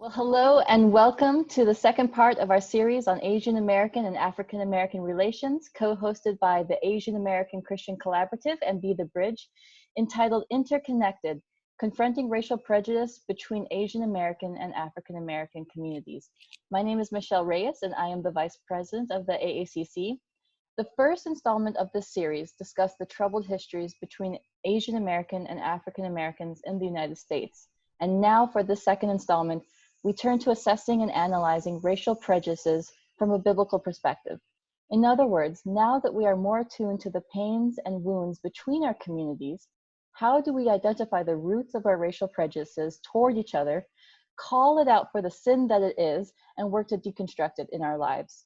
Well, hello and welcome to the second part of our series on Asian American and African American relations, co-hosted by the Asian American Christian Collaborative and Be the Bridge, entitled Interconnected, Confronting Racial Prejudice Between Asian American and African American Communities. My name is Michelle Reyes and I am the Vice President of the AACC. The first installment of this series discussed the troubled histories between Asian American and African Americans in the United States. And now for the second installment, we turn to assessing and analyzing racial prejudices from a biblical perspective. In other words, now that we are more attuned to the pains and wounds between our communities, how do we identify the roots of our racial prejudices toward each other, call it out for the sin that it is, and work to deconstruct it in our lives?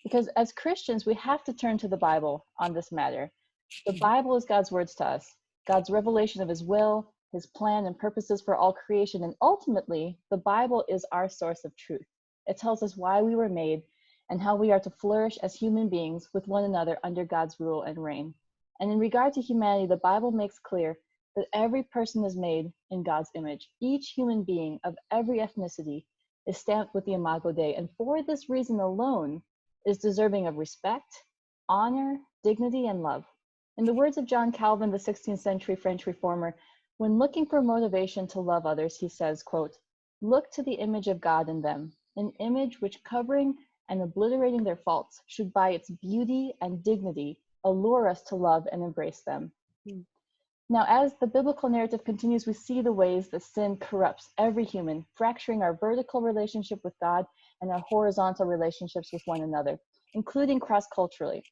Because as Christians, we have to turn to the Bible on this matter. The Bible is God's words to us, God's revelation of his will, his plan and purposes for all creation. And ultimately, the Bible is our source of truth. It tells us why we were made and how we are to flourish as human beings with one another under God's rule and reign. And in regard to humanity, the Bible makes clear that every person is made in God's image. Each human being of every ethnicity is stamped with the Imago Dei, and for this reason alone is deserving of respect, honor, dignity, and love. In the words of John Calvin, the 16th century French reformer, when looking for motivation to love others, he says, quote, "Look to the image of God in them, an image which, covering and obliterating their faults, should by its beauty and dignity allure us to love and embrace them." Now, as the biblical narrative continues, we see the ways that sin corrupts every human, fracturing our vertical relationship with God and our horizontal relationships with one another, including cross-culturally.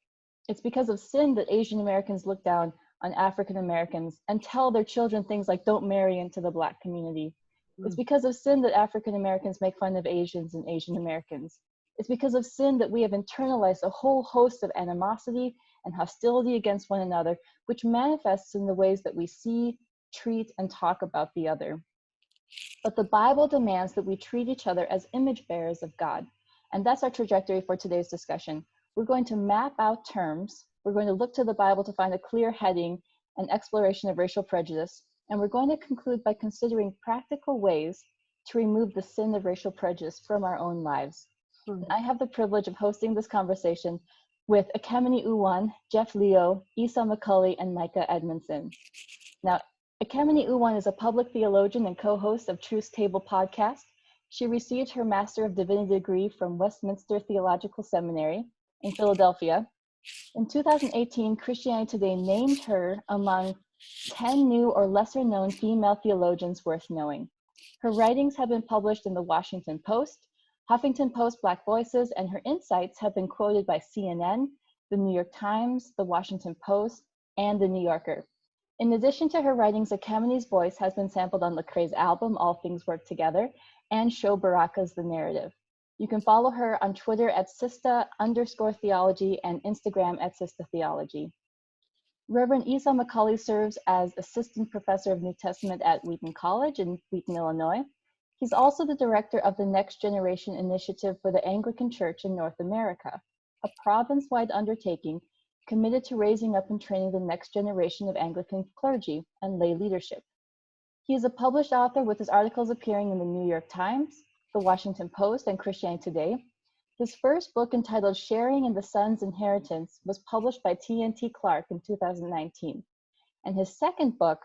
It's because of sin that Asian Americans look down on African Americans and tell their children things like don't marry into the Black community. It's because of sin that African Americans make fun of Asians and Asian Americans. It's because of sin that we have internalized a whole host of animosity and hostility against one another, which manifests in the ways that we see, treat, and talk about the other. But the Bible demands that we treat each other as image bearers of God. And that's our trajectory for today's discussion. We're going to map out terms. We're going to look to the Bible to find a clear heading and exploration of racial prejudice. And we're going to conclude by considering practical ways to remove the sin of racial prejudice from our own lives. And I have the privilege of hosting this conversation with Accompany Uwan, Jeff Leo, Esau McCulley, and Micah Edmondson. Now, Accompany Uwan is a public theologian and co-host of Truth's Table podcast. She received her Master of Divinity degree from Westminster Theological Seminary in Philadelphia. In 2018, Christianity Today named her among 10 new or lesser known female theologians worth knowing. Her writings have been published in the Washington Post, Huffington Post Black Voices, and her insights have been quoted by CNN, the New York Times, the Washington Post, and the New Yorker. In addition to her writings, Accompany's voice has been sampled on Lecrae's album, All Things Work Together, and Sho Baraka's The Narrative. You can follow her on Twitter at Sista_theology and Instagram at Sista Theology. Reverend Esau McCulley serves as Assistant Professor of New Testament at Wheaton College in Wheaton, Illinois. He's also the director of the Next Generation Initiative for the Anglican Church in North America, a province-wide undertaking committed to raising up and training the next generation of Anglican clergy and lay leadership. He is a published author with his articles appearing in the New York Times, the Washington Post, and Christianity Today. His first book, entitled Sharing in the Son's Inheritance, was published by T&T Clark in 2019. And his second book,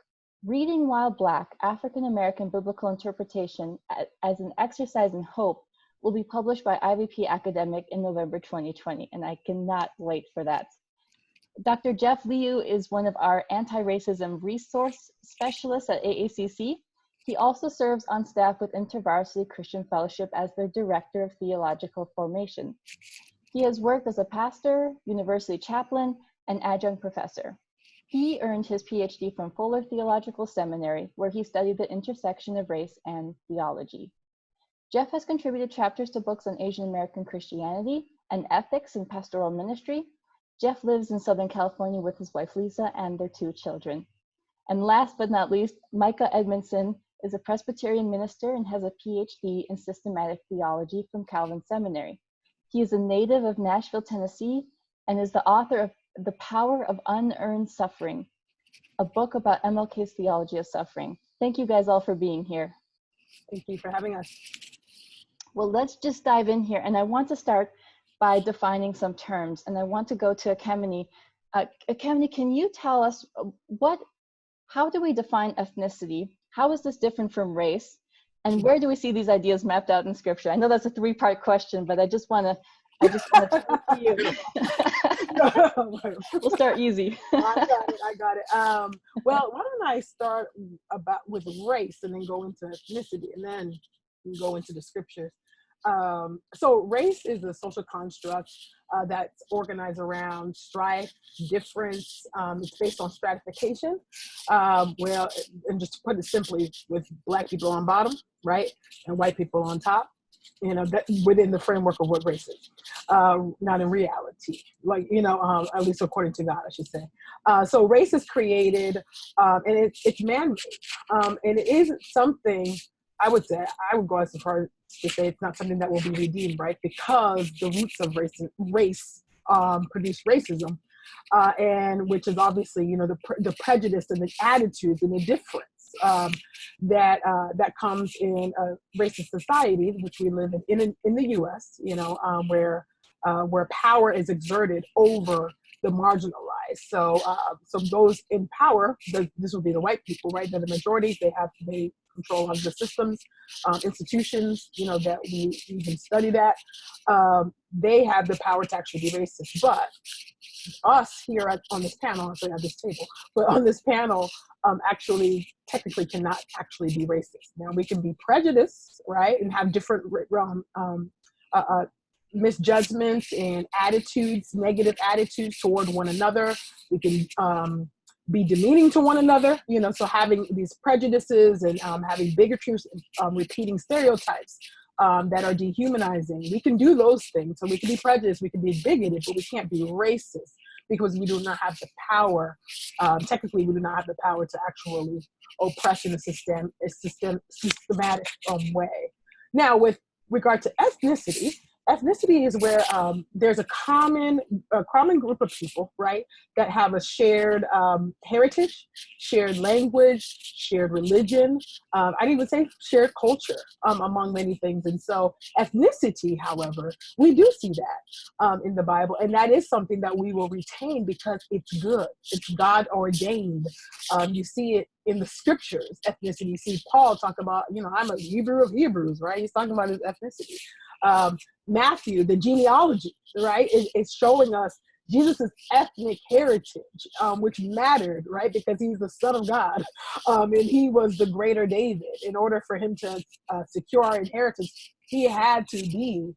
Reading While Black, African American Biblical Interpretation as an Exercise in Hope, will be published by IVP Academic in November 2020, and I cannot wait for that. Dr. Jeff Liu is one of our anti-racism resource specialists at AACC. He also serves on staff with InterVarsity Christian Fellowship as their Director of Theological Formation. He has worked as a pastor, university chaplain, and adjunct professor. He earned his PhD from Fuller Theological Seminary, where he studied the intersection of race and theology. Jeff has contributed chapters to books on Asian American Christianity and ethics in pastoral ministry. Jeff lives in Southern California with his wife Lisa and their 2 children. And last but not least, Micah Edmondson is a Presbyterian minister and has a PhD in systematic theology from Calvin Seminary. He is a native of Nashville, Tennessee, and is the author of The Power of Unearned Suffering, a book about MLK's theology of suffering. Thank you guys all for being here. Thank you for having us. Well, let's just dive in here. And I want to start by defining some terms. And I want to go to accompany. Accompany, can you tell us how do we define ethnicity? How is this different from race? And where do we see these ideas mapped out in scripture? I know that's a three-part question, but I just want to turn it to you. We'll start easy. I got it. Well, why don't I start with race and then go into ethnicity and then go into the scriptures. So race is a social construct that's organized around strife, difference. It's based on stratification. And just to put it simply, with Black people on bottom, right, and white people on top. That within the framework of what race is, not in reality, at least according to God, I should say. So race is created, and it's man-made, and it is something. I would go as far as to say it's not something that will be redeemed, right? Because the roots of race produce racism, and which is obviously, the prejudice and the attitudes and the difference that comes in a racist society, which we live in the U.S. Where power is exerted over the marginalized. So those in power, this would be the white people, right? They're the majority. They control of the systems, institutions, that we even study that. They have the power to actually be racist. But us here on this panel, actually at this table, but on this panel, actually technically cannot actually be racist. Now we can be prejudiced, right, and have different misjudgments and attitudes, negative attitudes toward one another. We can be demeaning to one another, so having these prejudices and having bigotries, repeating stereotypes that are dehumanizing. We can do those things. So we can be prejudiced, we can be bigoted, but we can't be racist because we do not have the power. Technically, we do not have the power to actually oppress in a systematic way. Now, with regard to ethnicity is where there's a common group of people, right, that have a shared heritage, shared language, shared religion. I'd even say shared culture, among many things. And so ethnicity, however, we do see that in the Bible. And that is something that we will retain because it's good. It's God ordained. You see it in the scriptures, ethnicity. You see Paul talk about, I'm a Hebrew of Hebrews, right? He's talking about his ethnicity. Matthew, the genealogy, right, is showing us Jesus' ethnic heritage, which mattered, right, because he's the Son of God, and he was the greater David. In order for him to secure our inheritance, he had to be,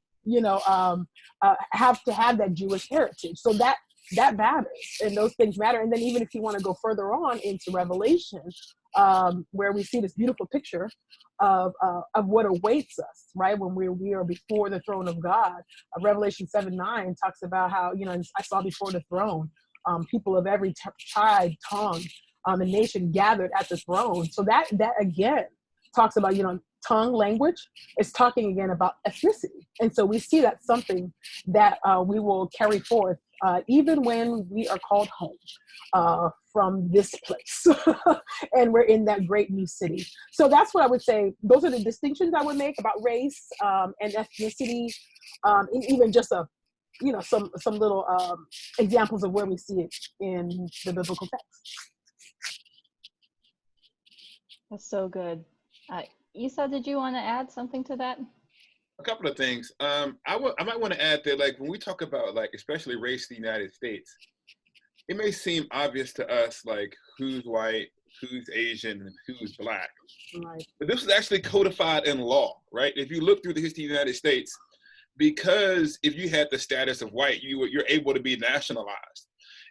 have to have that Jewish heritage. So that matters, and those things matter. And then even if you want to go further on into Revelation, where we see this beautiful picture of what awaits us, right, when we are before the throne of God. Revelation 7:9 talks about how, I saw before the throne people of every tribe, tongue, and nation gathered at the throne. So that again talks about, tongue, language. It's talking again about ethnicity. And so we see that's something that we will carry forth even when we are called home from this place and we're in that great new city. So that's what I would say. Those are the distinctions I would make about race and ethnicity, and even just some little examples of where we see it in the biblical text. That's so good. Isa, did you want to add something to that? A couple of things. I might want to add that, like, when we talk about, like, especially race in the United States, it may seem obvious to us, like, who's white, who's Asian, and who's Black. Right. But this was actually codified in law, right? If you look through the history of the United States, because if you had the status of white, you're able to be nationalized.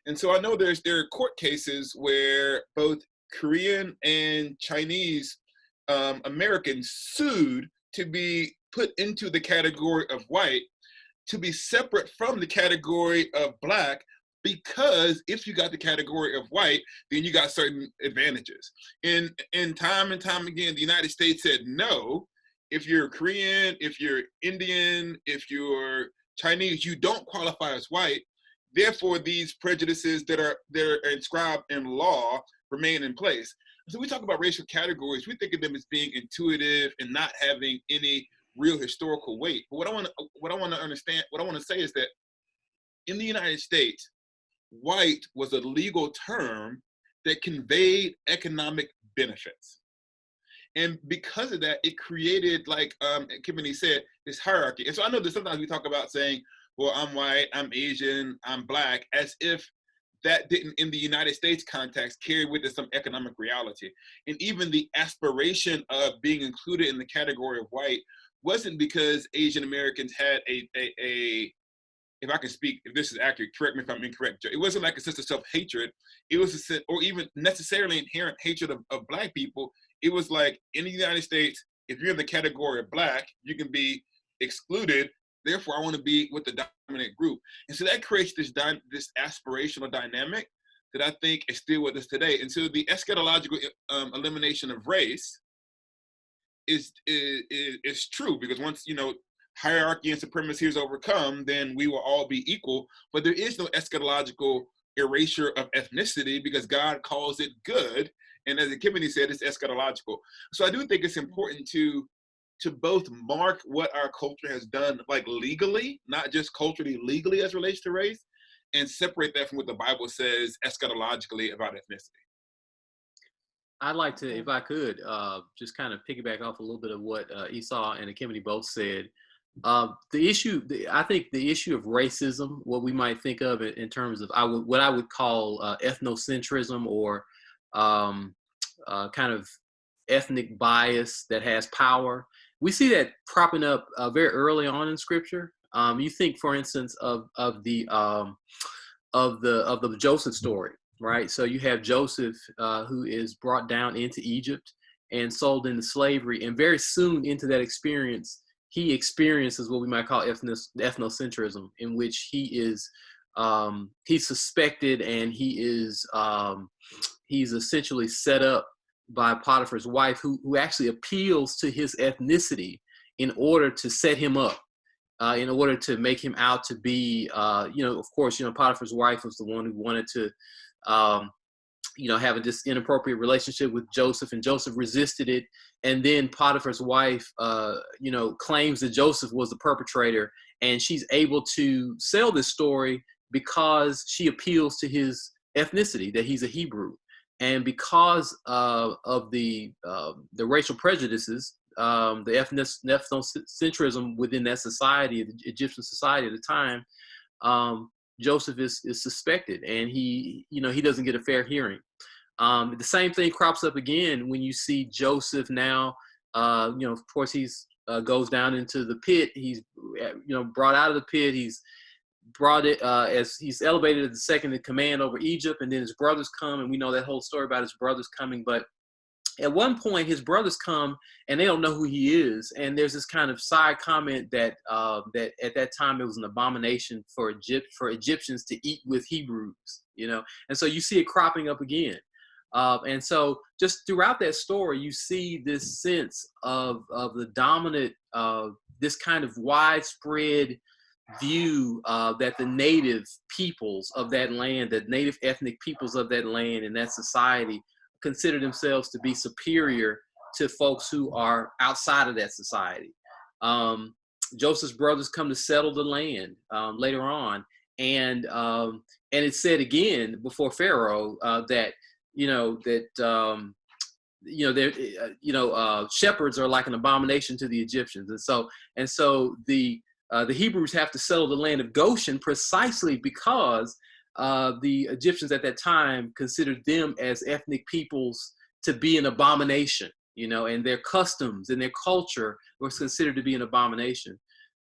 And so I know there are court cases where both Korean and Chinese Americans sued to be put into the category of white, to be separate from the category of Black, because if you got the category of white, then you got certain advantages. And time again, the United States said no. If you're Korean, if you're Indian, if you're Chinese, you don't qualify as white. Therefore, these prejudices that are inscribed in law remain in place. So we talk about racial categories, we think of them as being intuitive and not having any real historical weight. But what I want to say is that in the United States, white was a legal term that conveyed economic benefits. And because of that, it created, like Kimberly said, this hierarchy. And so I know that sometimes we talk about saying, well, I'm white, I'm Asian, I'm Black, as if that didn't, in the United States context, carry with it some economic reality. And even the aspiration of being included in the category of white wasn't because Asian Americans had a if I can speak, if this is accurate, correct me if I'm incorrect, it wasn't like a sense of self-hatred. It was a sense, or even necessarily inherent hatred of Black people. It was like, in the United States, if you're in the category of Black, you can be excluded. Therefore, I want to be with the dominant group. And so that creates this aspirational dynamic that I think is still with us today. And so the eschatological elimination of race is true, because once, hierarchy and supremacy is overcome, then we will all be equal. But there is no eschatological erasure of ethnicity, because God calls it good. And as Kimberly said, it's eschatological. So I do think it's important to both mark what our culture has done, like legally, not just culturally, legally as relates to race, and separate that from what the Bible says eschatologically about ethnicity. I'd like to, if I could, just kind of piggyback off a little bit of what Esau and Kimberly both said. I think the issue of racism, what we might think of in terms of what I would call ethnocentrism, or kind of ethnic bias that has power. We see that cropping up very early on in Scripture. You think, for instance, of the Joseph story, right? So you have Joseph who is brought down into Egypt and sold into slavery, and very soon into that experience, he experiences what we might call ethnocentrism, in which he is he's suspected, and he's essentially set up by Potiphar's wife, who actually appeals to his ethnicity in order to set him up, in order to make him out to be, of course, Potiphar's wife was the one who wanted to, have this inappropriate relationship with Joseph, and Joseph resisted it. And then Potiphar's wife, claims that Joseph was the perpetrator, and she's able to sell this story because she appeals to his ethnicity, that he's a Hebrew. And because of the racial prejudices, the ethnocentrism within that society, the Egyptian society at the time, Joseph is suspected, and he doesn't get a fair hearing. The same thing crops up again when you see Joseph now. Of course, he's goes down into the pit. He's brought out of the pit. He's brought it as he's elevated to the second in command over Egypt, and then his brothers come, and we know that whole story about his brothers coming. But at one point, his brothers come, and they don't know who he is. And there's this kind of side comment that that at that time it was an abomination for Egyptians to eat with Hebrews, And so you see it cropping up again. And so just throughout that story, you see this sense of the dominant, this kind of widespread view that the native peoples of that land, that native ethnic peoples of that land and that society consider themselves to be superior to folks who are outside of that society. Joseph's brothers come to settle the land later on, and it's said again before Pharaoh that shepherds are like an abomination to the Egyptians, and so the Hebrews have to settle the land of Goshen precisely because the Egyptians at that time considered them as ethnic peoples to be an abomination, and their customs and their culture was considered to be an abomination.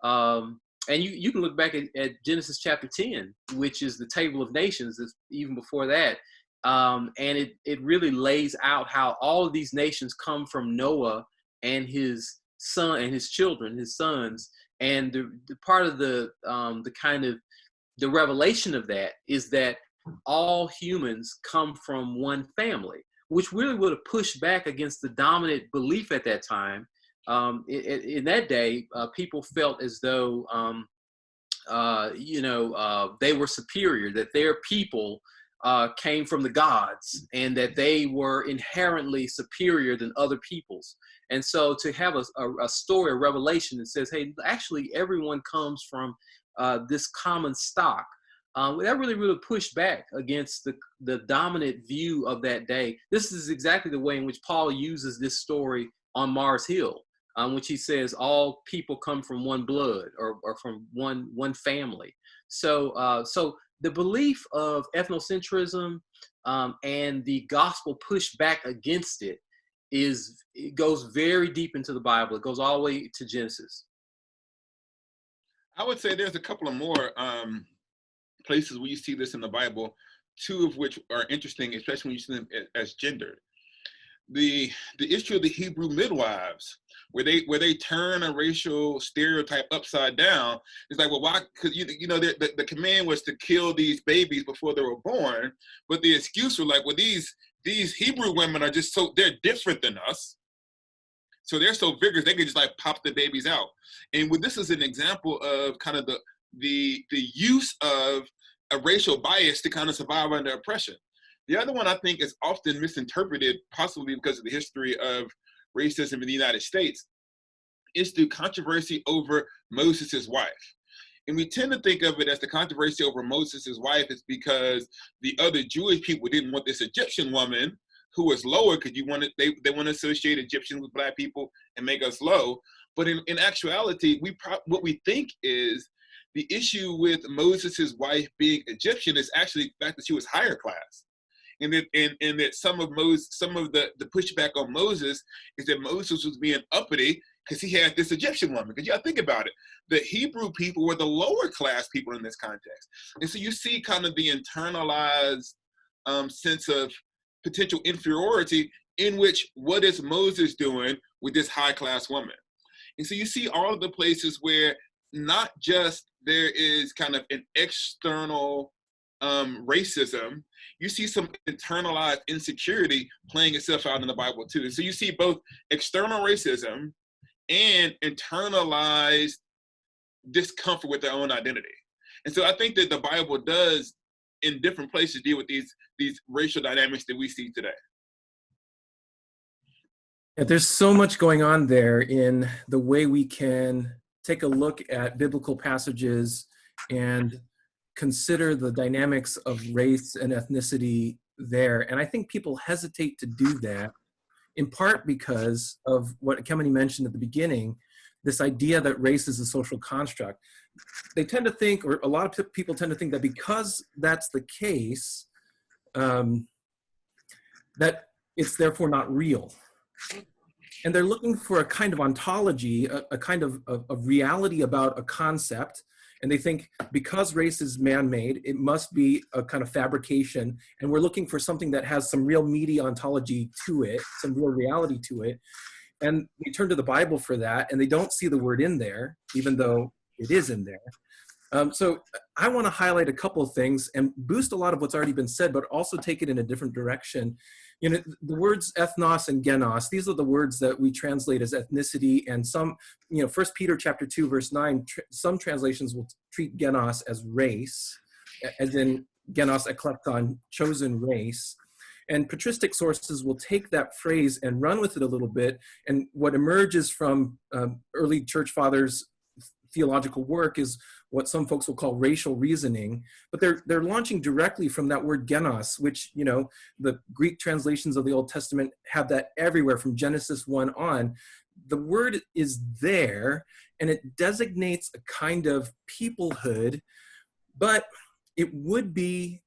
And you can look back at Genesis chapter 10, which is the table of nations, even before that. And it really lays out how all of these nations come from Noah and his son and his children, his sons. And the part of the kind of the revelation of that is that all humans come from one family, which really would have pushed back against the dominant belief at that time. In that day, people felt as though, they were superior, that their people came from the gods and that they were inherently superior than other peoples. And so to have a story, a revelation that says, hey, actually everyone comes from this common stock, that really pushed back against the dominant view of that day. This is exactly the way in which Paul uses this story on Mars Hill, which he says all people come from one blood or from one family. So the belief of ethnocentrism and the gospel push back against it goes very deep into the Bible. It goes all the way to Genesis. I would say there's a couple of more places where you see this in the Bible, two of which are interesting, especially when you see them as gendered. The issue of the Hebrew midwives, where they turn a racial stereotype upside down. It's like, well, why? Because the command was to kill these babies before they were born, but the excuse was like, well, these Hebrew women are just they're different than us, so they're so vigorous they can just like pop the babies out. And this is an example of kind of the use of a racial bias to kind of survive under oppression. The other one I think is often misinterpreted, possibly because of the history of racism in the United States, is the controversy over Moses' wife. And we tend to think of it as the controversy over Moses' wife is because the other Jewish people didn't want this Egyptian woman who was lower, because they want to associate Egyptians with Black people and make us low. But in actuality, what we think is the issue with Moses' wife being Egyptian is actually the fact that she was higher class. And that some of the pushback on Moses is that Moses was being uppity because he had this Egyptian woman. Because you gotta think about it. The Hebrew people were the lower class people in this context. And so you see kind of the internalized sense of potential inferiority in which, what is Moses doing with this high class woman? And so you see all of the places where not just there is kind of an external racism, you see some internalized insecurity playing itself out in the Bible too. And so you see both external racism and internalized discomfort with their own identity. And so I think that the Bible does, in different places, deal with these racial dynamics that we see today. Yeah, there's so much going on there in the way we can take a look at biblical passages and consider the dynamics of race and ethnicity there. And I think people hesitate to do that, in part because of what Accompany mentioned at the beginning, this idea that race is a social construct. They tend to think, or a lot of people tend to think, that because that's the case, that it's therefore not real. And they're looking for a kind of ontology, a kind of reality about a concept. And they think because race is man-made, it must be a kind of fabrication. And we're looking for something that has some real meaty ontology to it, some real reality to it. And they turn to the Bible for that, and they don't see the word in there, even though it is in there. So I want to highlight a couple of things and boost a lot of what's already been said, but also take it in a different direction. You know, the words ethnos and genos, these are the words that we translate as ethnicity, and some, 1 Peter chapter 2, verse 9, some translations will treat genos as race, as in genos eklekton, chosen race. And patristic sources will take that phrase and run with it a little bit. And what emerges from early church fathers' theological work is what some folks will call racial reasoning, but they're launching directly from that word genos, which, the Greek translations of the Old Testament have that everywhere from Genesis 1 on. The word is there, and it designates a kind of peoplehood, but it would be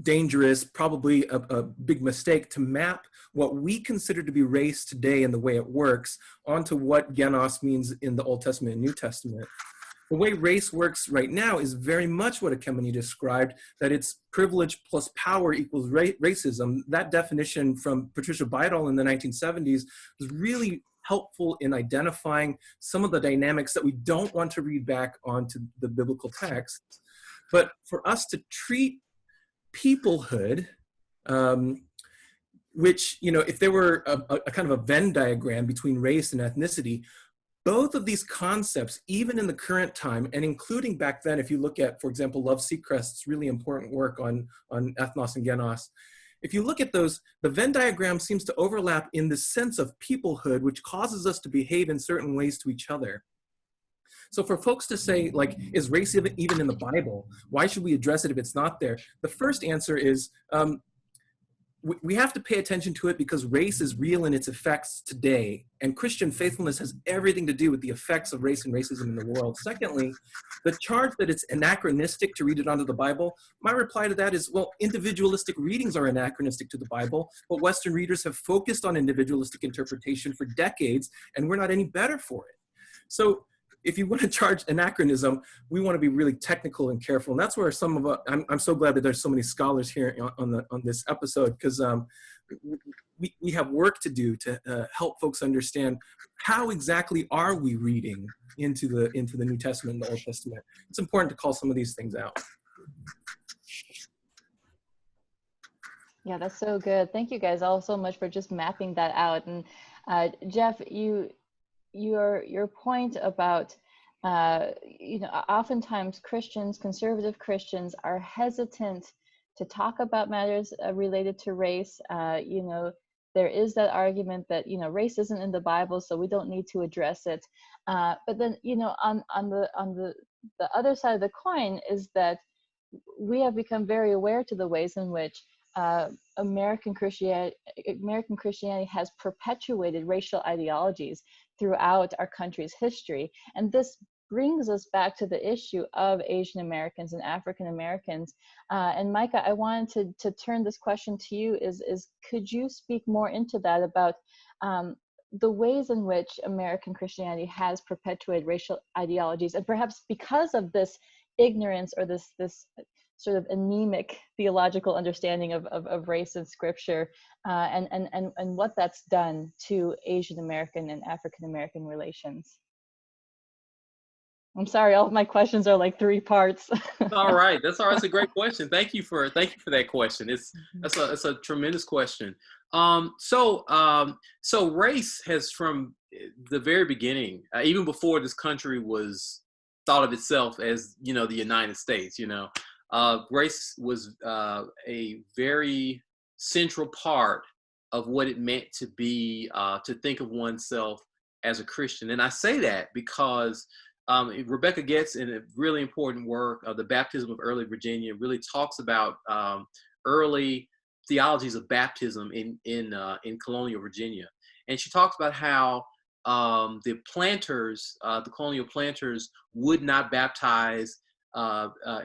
dangerous, probably a big mistake, to map what we consider to be race today and the way it works onto what genos means in the Old Testament and New Testament. The way race works right now is very much what Accompany described, that it's privilege plus power equals racism. That definition from Patricia Beidel in the 1970s was really helpful in identifying some of the dynamics that we don't want to read back onto the biblical text. But for us to treat peoplehood, which, if there were a kind of a Venn diagram between race and ethnicity, both of these concepts, even in the current time, and including back then, if you look at, for example, Love Seacrest's really important work on ethnos and genos, if you look at those, the Venn diagram seems to overlap in the sense of peoplehood, which causes us to behave in certain ways to each other. So for folks to say, like, is race even in the Bible? Why should we address it if it's not there? The first answer is, we have to pay attention to it because race is real in its effects today, and Christian faithfulness has everything to do with the effects of race and racism in the world. Secondly, the charge that it's anachronistic to read it onto the Bible, my reply to that is, well, individualistic readings are anachronistic to the Bible, but Western readers have focused on individualistic interpretation for decades, and we're not any better for it. So if you want to charge anachronism, we want to be really technical and careful. And that's where some of us, I'm so glad that there's so many scholars here on this episode, because we have work to do to help folks understand how exactly are we reading into the New Testament and the Old Testament. It's important to call some of these things out. Yeah, that's so good. Thank you guys all so much for just mapping that out. And Jeff, your point about, oftentimes Christians, conservative Christians, are hesitant to talk about matters related to race. There is that argument that, race isn't in the Bible, so we don't need to address it. But then, on the other side of the coin is that we have become very aware to the ways in which American Christianity has perpetuated racial ideologies throughout our country's history. And this brings us back to the issue of Asian Americans and African Americans. And Micah, I wanted to turn this question to you, is could you speak more into that about the ways in which American Christianity has perpetuated racial ideologies, and perhaps because of this ignorance or this sort of anemic theological understanding of race in scripture, and what that's done to Asian American and African American relations? I'm sorry, all of my questions are like 3 parts. All right, that's all right. It's a great question. Thank you for that question. That's a tremendous question. So race has, from the very beginning, even before this country was thought of itself as the United States, race was a very central part of what it meant to be, to think of oneself as a Christian. And I say that because Rebecca Getz, in a really important work, The Baptism of Early Virginia, really talks about early theologies of baptism in colonial Virginia. And she talks about how the colonial planters would not baptize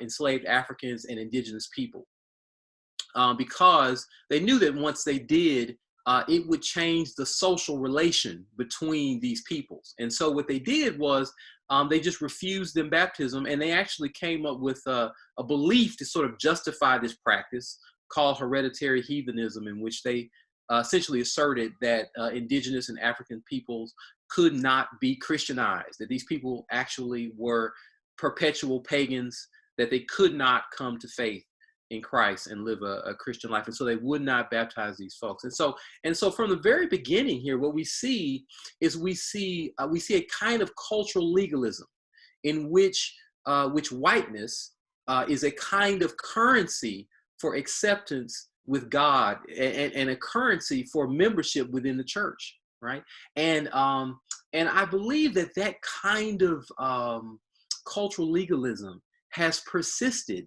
enslaved Africans and indigenous people because they knew that once they did, it would change the social relation between these peoples. And so what they did was they just refused them baptism, and they actually came up with a belief to sort of justify this practice called hereditary heathenism, in which they essentially asserted that indigenous and African peoples could not be Christianized, that these people actually were perpetual pagans, that they could not come to faith in Christ and live a Christian life, and so they would not baptize these folks. And so from the very beginning here, what we see is we see a kind of cultural legalism in which whiteness is a kind of currency for acceptance with God, and a currency for membership within the church, right? And I believe that kind of cultural legalism has persisted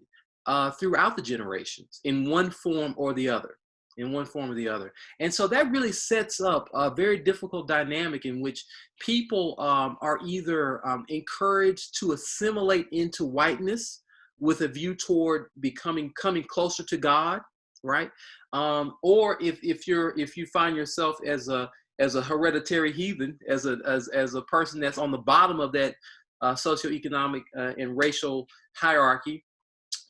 throughout the generations in one form or the other. And so that really sets up a very difficult dynamic in which people are either encouraged to assimilate into whiteness with a view toward coming closer to God, right? Or if you find yourself as a hereditary heathen, as a person that's on the bottom of that socioeconomic and racial hierarchy,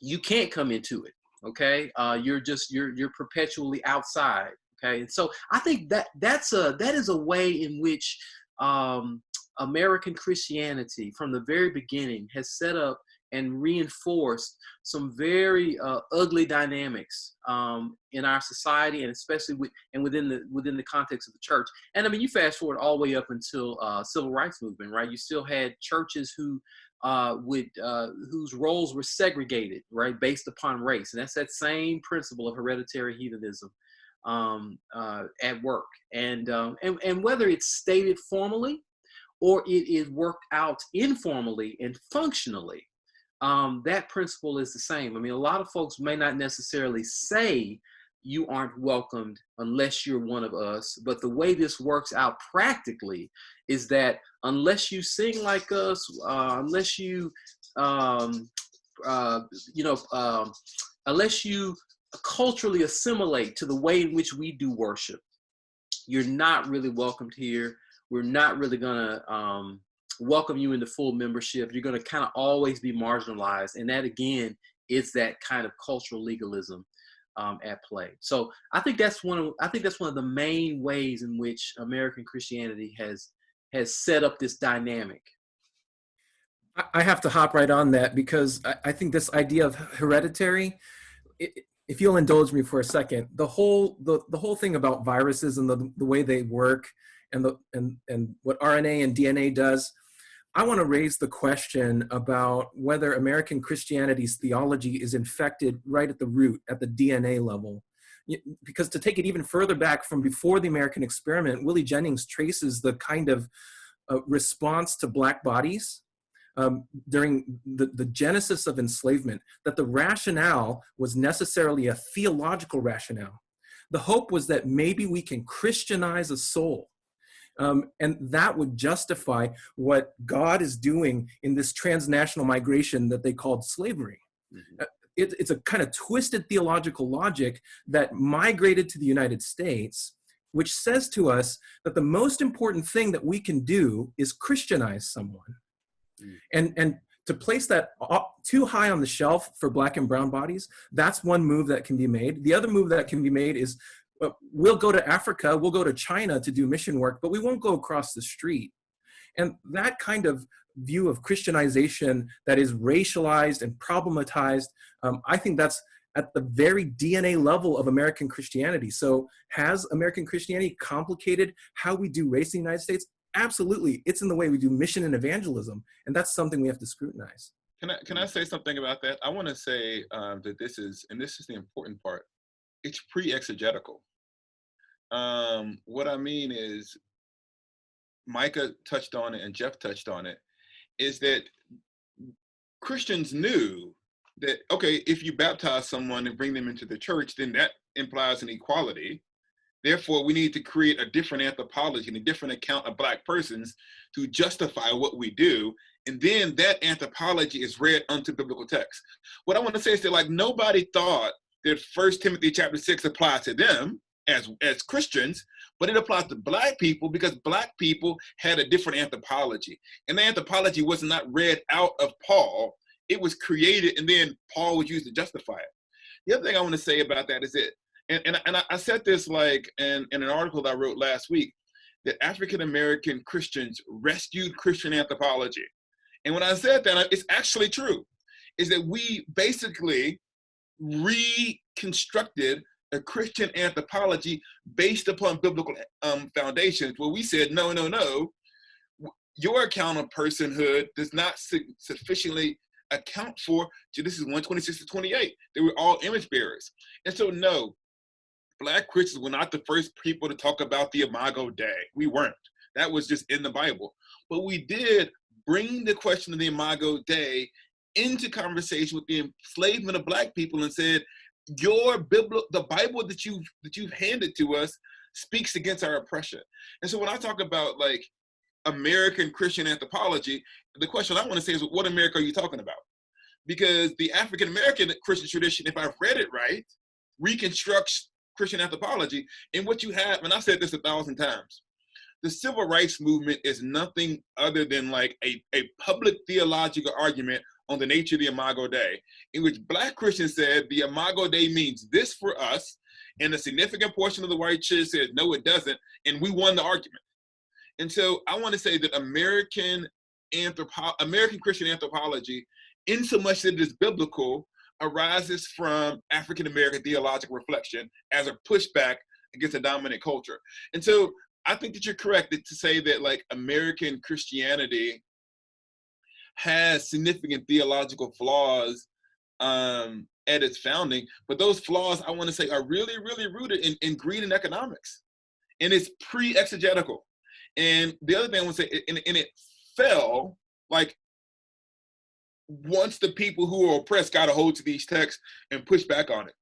you can't come into it. Okay, you're perpetually outside. Okay, and so I think that is a way in which American Christianity, from the very beginning, has set up and reinforced some very ugly dynamics in our society, and especially within the context of the church. And I mean, you fast forward all the way up until civil rights movement, right? You still had churches who whose roles were segregated, right, based upon race, and that's that same principle of hereditary heathenism at work. And whether it's stated formally or it is worked out informally and functionally, that principle is the same. I mean, a lot of folks may not necessarily say you aren't welcomed unless you're one of us, but the way this works out practically is that unless you sing like us, unless you, unless you culturally assimilate to the way in which we do worship, you're not really welcomed here. We're not really gonna welcome you into full membership. You're gonna kind of always be marginalized, and that again is that kind of cultural legalism at play. So I think that's one of the main ways in which American Christianity has set up this dynamic. I have to hop right on that, because I think this idea of hereditary, if you'll indulge me for a second, the whole thing about viruses and the way they work and what RNA and DNA does, I want to raise the question about whether American Christianity's theology is infected right at the root, at the DNA level. Because to take it even further back from before the American experiment, Willie Jennings traces the kind of response to Black bodies during the genesis of enslavement, that the rationale was necessarily a theological rationale. The hope was that maybe we can Christianize a soul. And that would justify what God is doing in this transnational migration that they called slavery. Mm-hmm. It's a kind of twisted theological logic that migrated to the United States, which says to us that the most important thing that we can do is Christianize someone. Mm-hmm. And to place that too high on the shelf for Black and brown bodies, that's one move that can be made. The other move that can be made is we'll go to Africa, we'll go to China to do mission work, but we won't go across the street. And that kind of view of Christianization that is racialized and problematized, I think that's at the very DNA level of American Christianity. So has American Christianity complicated how we do race in the United States? Absolutely. It's in the way we do mission and evangelism, and that's something we have to scrutinize. Can I say something about that? I want to say that this is the important part, it's pre-exegetical. What I mean is, Micah touched on it and Jeff touched on it, is that Christians knew that, okay, if you baptize someone and bring them into the church, then that implies an equality. Therefore, we need to create a different anthropology and a different account of Black persons to justify what we do. And then that anthropology is read unto biblical text. What I want to say is that, like, nobody thought that 1 Timothy chapter 6 applied to them as Christians, but it applies to Black people because Black people had a different anthropology. And the anthropology was not read out of Paul. It was created, and then Paul was used to justify it. The other thing I want to say about that is it, and I said this like in an article that I wrote last week, that African-American Christians rescued Christian anthropology. And when I said that, it's actually true, is that we basically reconstructed a Christian anthropology based upon biblical foundations, where we said, no, your account of personhood does not sufficiently account for Genesis 1:26 to 28. They were all image bearers. And so, no, Black Christians were not the first people to talk about the Imago Dei. We weren't. That was just in the Bible. But we did bring the question of the Imago Dei into conversation with the enslavement of Black people and said, the Bible that you've handed to us speaks against our oppression. And so when I talk about like American Christian anthropology, the question I want to say is, what America are you talking about? Because the African American Christian tradition, if I've read it right, reconstructs Christian anthropology. And what you have, and I've said this 1,000 times, the civil rights movement is nothing other than like a public theological argument on the nature of the Imago Dei, in which Black Christians said the Imago Dei means this for us, and a significant portion of the white church said, no, it doesn't, and we won the argument. And so I want to say that American Christian anthropology in so much that it is biblical, arises from African American theological reflection as a pushback against a dominant culture. And so I think that you're correct to say that like American Christianity has significant theological flaws at its founding, but those flaws, I want to say, are really, really rooted in greed and economics. And it's pre-exegetical. And the other thing I want to say, and it fell, like, once the people who are oppressed got a hold to these texts and pushed back on it.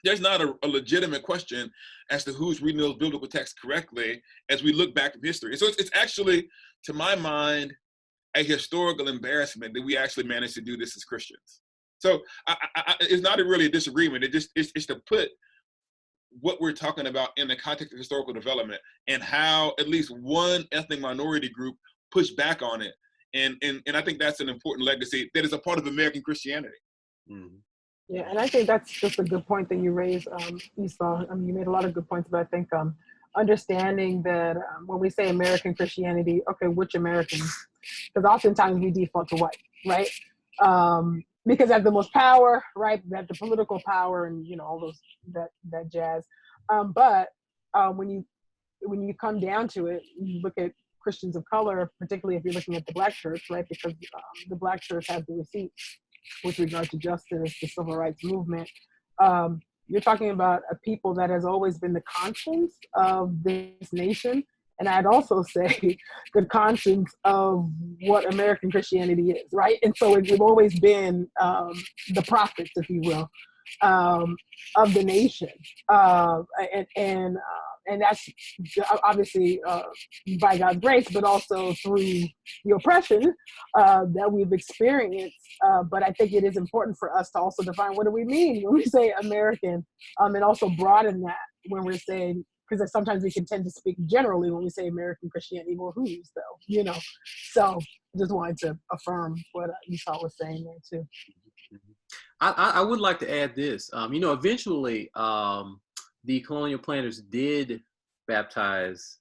There's not a legitimate question as to who's reading those biblical texts correctly as we look back in history. And so it's actually, to my mind, a historical embarrassment that we actually managed to do this as Christians. So it's not really a disagreement. It's to put what we're talking about in the context of historical development and how at least one ethnic minority group pushed back on it. And I think that's an important legacy that is a part of American Christianity. Mm-hmm. Yeah, and I think that's just a good point that you raised, Esau. I mean, you made a lot of good points, but I think understanding that when we say American Christianity, okay, which Americans? Because oftentimes we default to white, right? Because they have the most power, right? They have the political power and, you know, all those, that jazz. But when you come down to it, you look at Christians of color, particularly if you're looking at the Black church, right? Because the Black church has the receipts with regard to justice, the civil rights movement. You're talking about a people that has always been the conscience of this nation. And I'd also say the conscience of what American Christianity is, right? And so it's always been the prophets, if you will, of the nation. And that's obviously by God's grace, but also through the oppression that we've experienced. But I think it is important for us to also define what do we mean when we say American, and also broaden that when we're saying, because sometimes we can tend to speak generally when we say American Christianity. Well, who's though, you know? So just wanted to affirm what Esau was saying there too. I would like to add this. You know, eventually the colonial planters did baptize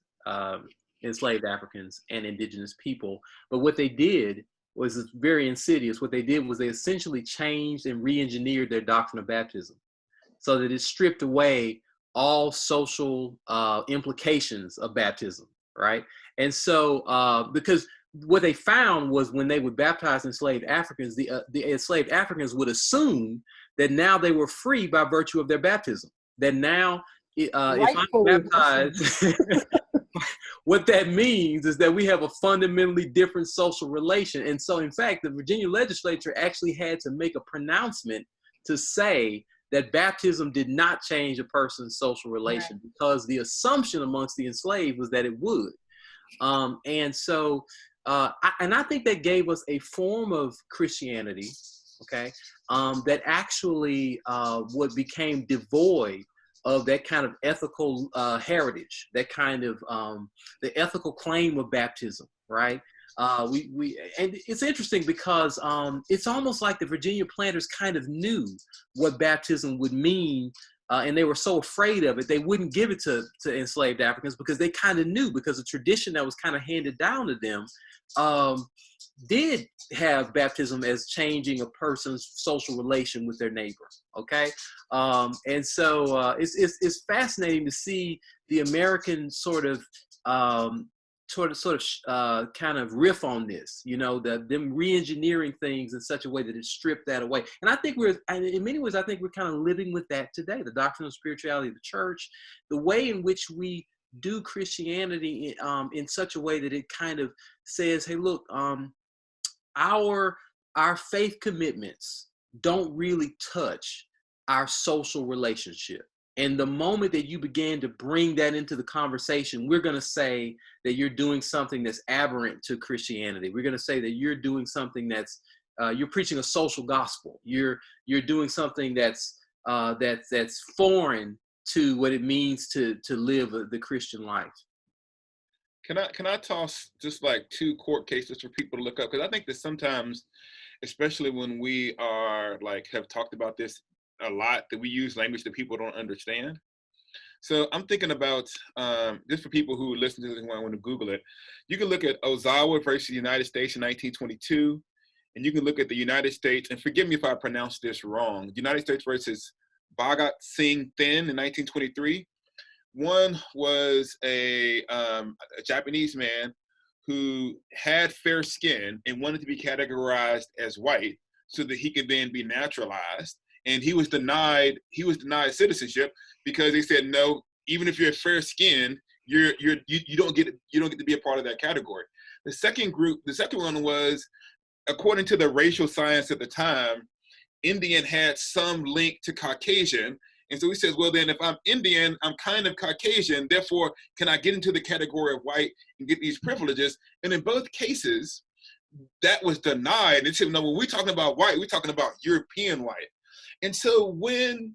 enslaved Africans and indigenous people, but what they did was very insidious. What they did was they essentially changed and re-engineered their doctrine of baptism so that it stripped away all social implications of baptism, right? And so, because what they found was when they would baptize enslaved Africans, the enslaved Africans would assume that now they were free by virtue of their baptism. That now, if I'm baptized, what that means is that we have a fundamentally different social relation. And so, in fact, the Virginia legislature actually had to make a pronouncement to say that baptism did not change a person's social relation, right, because the assumption amongst the enslaved was that it would. And so, I think that gave us a form of Christianity, okay, that actually what became devoid of that kind of ethical heritage, that kind of the ethical claim of baptism, right? And it's interesting because it's almost like the Virginia planters kind of knew what baptism would mean, and they were so afraid of it, they wouldn't give it to enslaved Africans because they kind of knew, because the tradition that was kind of handed down to them did have baptism as changing a person's social relation with their neighbor, okay? And so it's fascinating to see the American sort of kind of riff on this, you know, them re-engineering things in such a way that it stripped that away. And I think in many ways, I think we're kind of living with that today. The doctrine of spirituality of the church, the way in which we do Christianity in such a way that it kind of says, hey, look, our faith commitments don't really touch our social relationship. And the moment that you begin to bring that into the conversation, we're going to say that you're doing something that's aberrant to Christianity. We're going to say that you're doing something that's you're preaching a social gospel. You're doing something that's foreign to what it means to live the Christian life. Can I toss just like 2 court cases for people to look up? Because I think that sometimes, especially when we are have talked about this a lot, that we use language that people don't understand. So I'm thinking about, just for people who listen to this and want to Google it, you can look at Ozawa versus the United States in 1922, and you can look at the United States, and forgive me if I pronounce this wrong, the United States versus Bhagat Singh Thin in 1923. One was a Japanese man who had fair skin and wanted to be categorized as white so that he could then be naturalized. And he was denied citizenship because they said, no, even if you're fair skin, you don't get to be a part of that category. The second one was, according to the racial science at the time, Indian had some link to Caucasian. And so he says, well, then if I'm Indian, I'm kind of Caucasian. Therefore, can I get into the category of white and get these privileges? And in both cases, that was denied. And said, no, when we're talking about white, we're talking about European white. And so when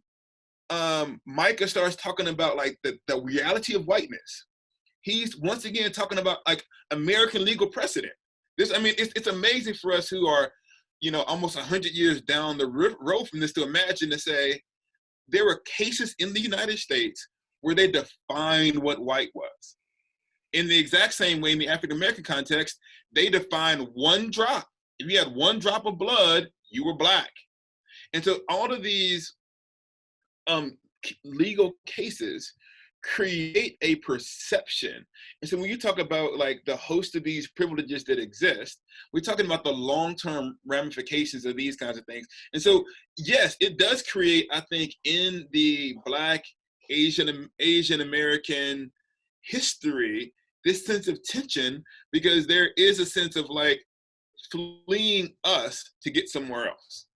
Micah starts talking about like the reality of whiteness, he's once again talking about like American legal precedent. It's amazing for us who are, almost 100 years down the road from this to imagine to say, there were cases in the United States where they defined what white was. In the exact same way in the African-American context, they defined one drop. If you had one drop of blood, you were Black. And so all of these legal cases create a perception. And so when you talk about like the host of these privileges that exist, we're talking about the long-term ramifications of these kinds of things. And so, yes, it does create, I think, in the Black, Asian American history, this sense of tension, because there is a sense of like fleeing us to get somewhere else.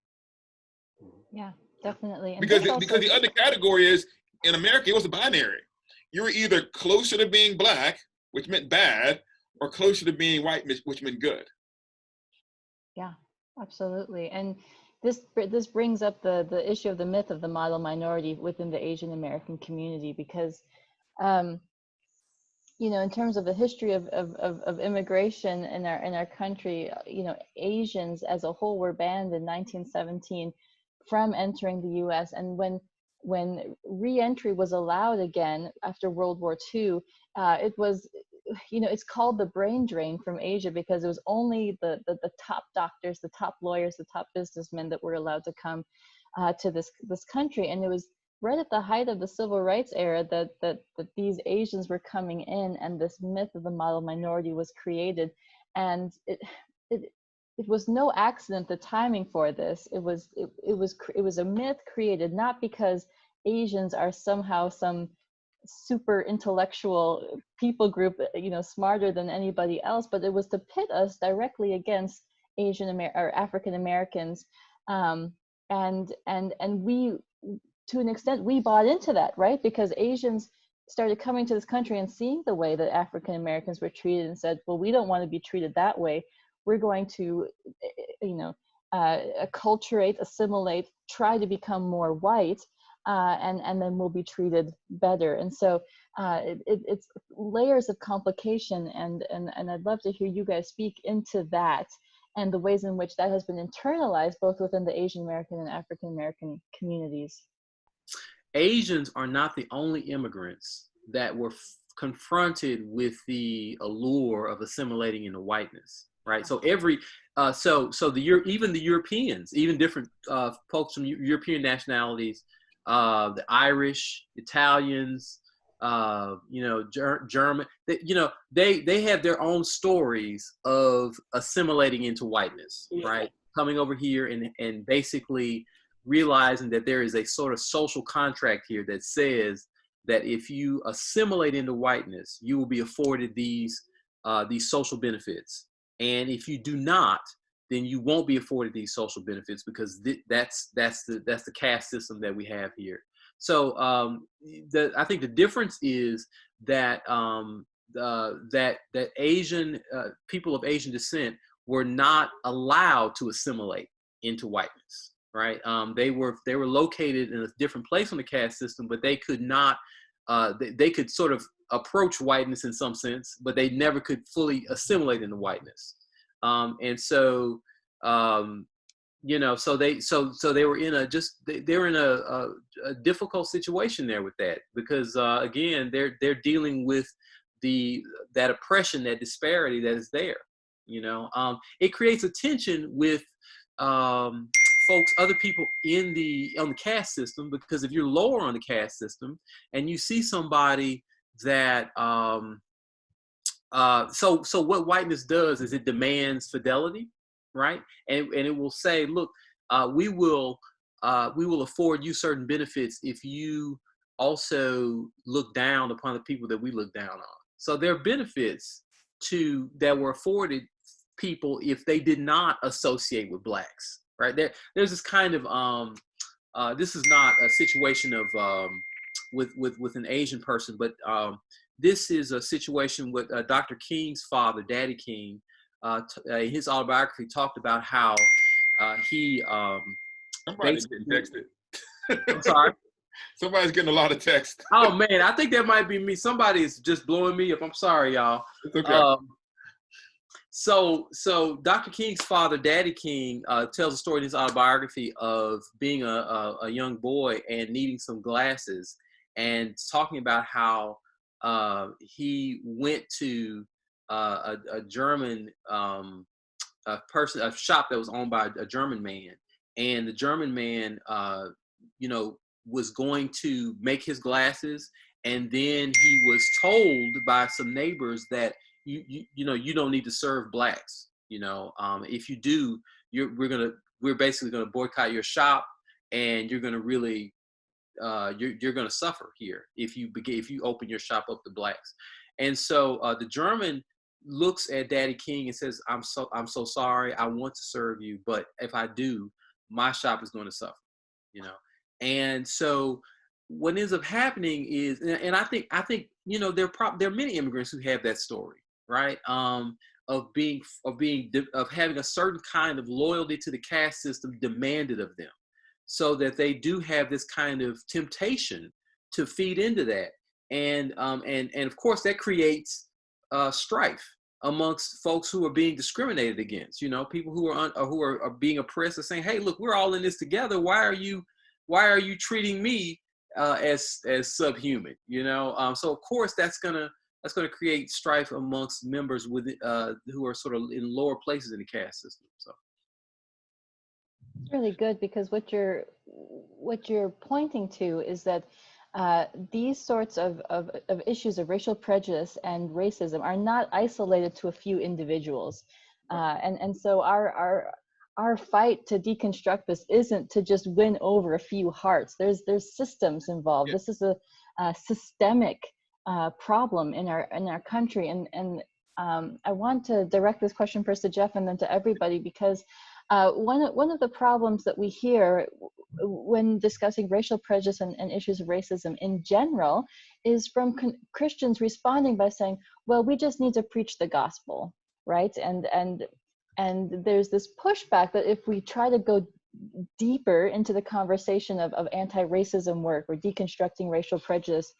Yeah, definitely. And because the other category is, in America, it was a binary. You were either closer to being Black, which meant bad, or closer to being white, which meant good. Yeah, absolutely. And this brings up the issue of the myth of the model minority within the Asian American community, because in terms of the history of immigration in our country, Asians as a whole were banned in 1917 from entering the U.S. And when re-entry was allowed again after World War II, it was, it's called the brain drain from Asia, because it was only the top doctors, the top lawyers, the top businessmen that were allowed to come to this country. And it was right at the height of the civil rights era that these Asians were coming in, and this myth of the model minority was created. And it was no accident, the timing for this. It was a myth created not because Asians are somehow some super intellectual people group, smarter than anybody else, but it was to pit us directly against or African Americans, and we, to an extent, we bought into that, right? Because Asians started coming to this country and seeing the way that African Americans were treated and said, well, we don't want to be treated that way. We're going to, acculturate, assimilate, try to become more white, and then we'll be treated better. And so it's layers of complication, and I'd love to hear you guys speak into that and the ways in which that has been internalized both within the Asian American and African American communities. Asians are not the only immigrants that were confronted with the allure of assimilating into whiteness. Right. So even the Europeans, even different folks from European nationalities, the Irish, Italians, German, they have their own stories of assimilating into whiteness, right? Coming over here and basically realizing that there is a sort of social contract here that says that if you assimilate into whiteness, you will be afforded these social benefits. And if you do not, then you won't be afforded these social benefits, because that's the caste system that we have here. So I think the difference is that that Asian people of Asian descent were not allowed to assimilate into whiteness, right? They were located in a different place on the caste system, but they could not. They could sort of approach whiteness in some sense, but they never could fully assimilate into whiteness. And so, so they were in a difficult situation there with that, because again, they're dealing with that oppression, that disparity that is there. You know, it creates a tension with folks, other people on the caste system, because if you're lower on the caste system and you see somebody that so what whiteness does is it demands fidelity, right? And it will say, look, we will afford you certain benefits if you also look down upon the people that we look down on. So there are benefits that were afforded people if they did not associate with blacks, right? There's this kind of this is not a situation of with an Asian person, but this is a situation with Dr. King's father, Daddy King. His autobiography talked about how he Somebody's getting texted. I'm sorry. Somebody's getting a lot of text. Oh man, I think that might be me. Somebody is just blowing me up. I'm sorry, y'all. It's okay. So Dr. King's father, Daddy King, tells a story in his autobiography of being a young boy and needing some glasses, and talking about how he went to a German a shop that was owned by a German man, and the German man, was going to make his glasses, and then he was told by some neighbors that you don't need to serve blacks. If you do, we're basically gonna boycott your shop, and you're gonna really you're gonna suffer here if you open your shop up to blacks. And so the German looks at Daddy King and says, I'm so sorry, I want to serve you, but if I do, my shop is going to suffer. And so what ends up happening is, and I think there are many immigrants who have that story, right? Of having a certain kind of loyalty to the caste system demanded of them, so that they do have this kind of temptation to feed into that, and of course that creates strife amongst folks who are being discriminated against. People who are being oppressed are saying, hey, look, we're all in this together. Why are you treating me as subhuman? So of course that's gonna create strife amongst members who are sort of in lower places in the caste system. So it's really good, because what you're pointing to is that these sorts of issues of racial prejudice and racism are not isolated to a few individuals, and so our fight to deconstruct this isn't to just win over a few hearts. There's systems involved. Yeah. This is a systemic problem in our country, and I want to direct this question first to Jeff and then to everybody, because one of the problems that we hear when discussing racial prejudice and issues of racism in general is from Christians responding by saying, well, we just need to preach the gospel, right? And there's this pushback that if we try to go deeper into the conversation of anti-racism work or deconstructing racial prejudice,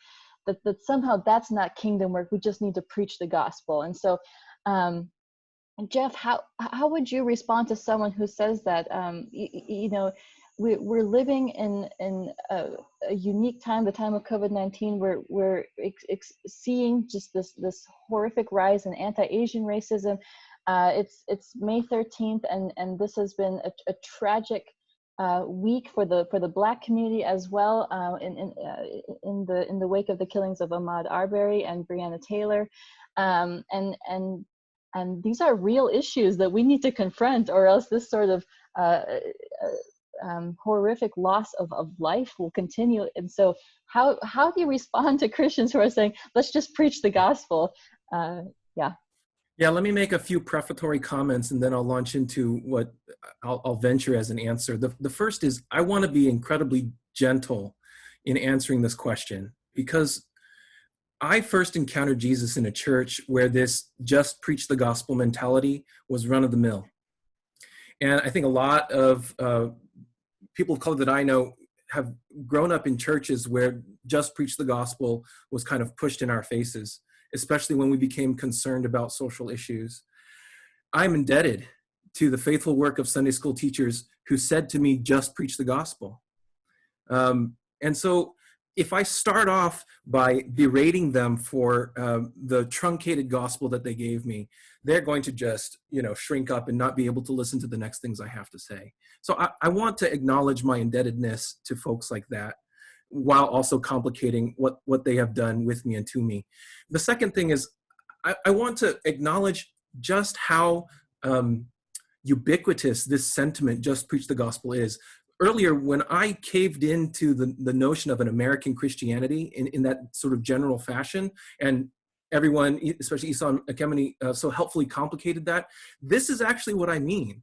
that somehow that's not kingdom work. We just need to preach the gospel. And so, Jeff, how would you respond to someone who says that? We're living in a unique time, the time of COVID-19, where we're seeing just this horrific rise in anti-Asian racism. It's May 13th, and this has been a tragic week for the Black community as well, in the wake of the killings of Ahmaud Arbery and Breonna Taylor, and these are real issues that we need to confront, or else this sort of horrific loss of life will continue. And so how do you respond to Christians who are saying, let's just preach the gospel? Yeah, let me make a few prefatory comments, and then I'll launch into what I'll venture as an answer. The first is, I want to be incredibly gentle in answering this question, because I first encountered Jesus in a church where this just preach the gospel mentality was run of the mill. And I think a lot of people of color that I know have grown up in churches where just preach the gospel was kind of pushed in our faces, especially when we became concerned about social issues. I'm indebted to the faithful work of Sunday school teachers who said to me, just preach the gospel. And so if I start off by berating them for the truncated gospel that they gave me, they're going to just, shrink up and not be able to listen to the next things I have to say. So I want to acknowledge my indebtedness to folks like that, while also complicating what they have done with me and to me. The second thing is, I want to acknowledge just how ubiquitous this sentiment, just preach the gospel, is. Earlier, when I caved into the notion of an American Christianity in that sort of general fashion, and everyone, especially Esau and accompany, so helpfully complicated that, this is actually what I mean.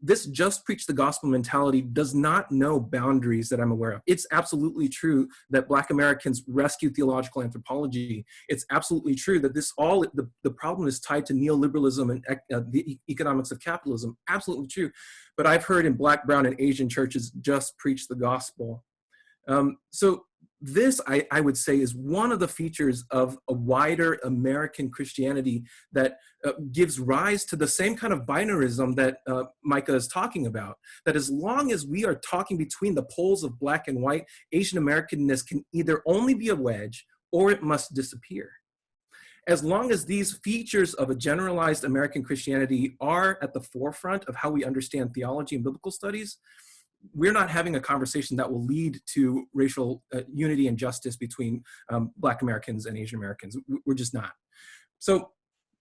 This just preach the gospel mentality does not know boundaries that I'm aware of. It's absolutely true that Black Americans rescue theological anthropology. It's absolutely true that the problem is tied to neoliberalism and the economics of capitalism. Absolutely true. But I've heard in Black, brown, and Asian churches just preach the gospel. So this, I would say, is one of the features of a wider American Christianity that gives rise to the same kind of binarism that Micah is talking about. That as long as we are talking between the poles of Black and white, Asian Americanness can either only be a wedge or it must disappear. As long as these features of a generalized American Christianity are at the forefront of how we understand theology and biblical studies, we're not having a conversation that will lead to racial unity and justice between Black Americans and Asian Americans. We're just not. So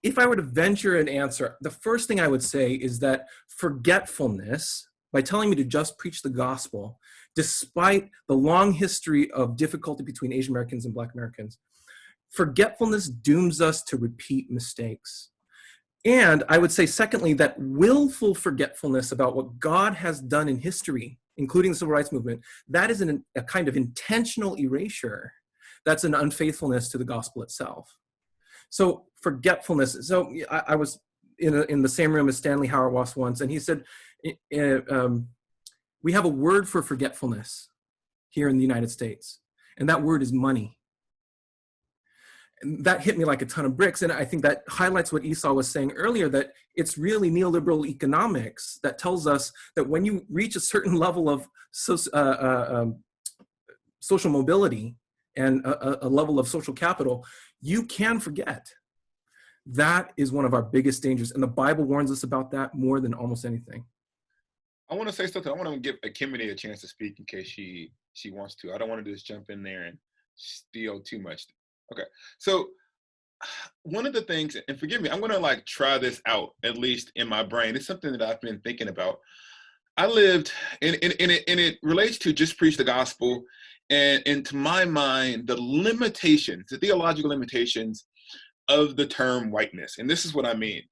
if I were to venture an answer, the first thing I would say is that forgetfulness, by telling me to just preach the gospel, despite the long history of difficulty between Asian Americans and Black Americans, forgetfulness dooms us to repeat mistakes. And I would say, secondly, that willful forgetfulness about what God has done in history, including the Civil Rights Movement, that is a kind of intentional erasure. That's an unfaithfulness to the gospel itself. So forgetfulness. So I was in the same room as Stanley Hauerwas once, and he said, we have a word for forgetfulness here in the United States, and that word is money. And that hit me like a ton of bricks. And I think that highlights what Esau was saying earlier, that it's really neoliberal economics that tells us that when you reach a certain level of social mobility and a level of social capital, you can forget. That is one of our biggest dangers. And the Bible warns us about that more than almost anything. I want to say something. I want to give accompany a chance to speak in case she wants to. I don't want to just jump in there and steal too much. Okay, so one of the things, and forgive me, I'm going to try this out, at least in my brain. It's something that I've been thinking about. I lived, and it relates to just preach the gospel, and to my mind, the limitations, the theological limitations of the term whiteness. And this is what I mean.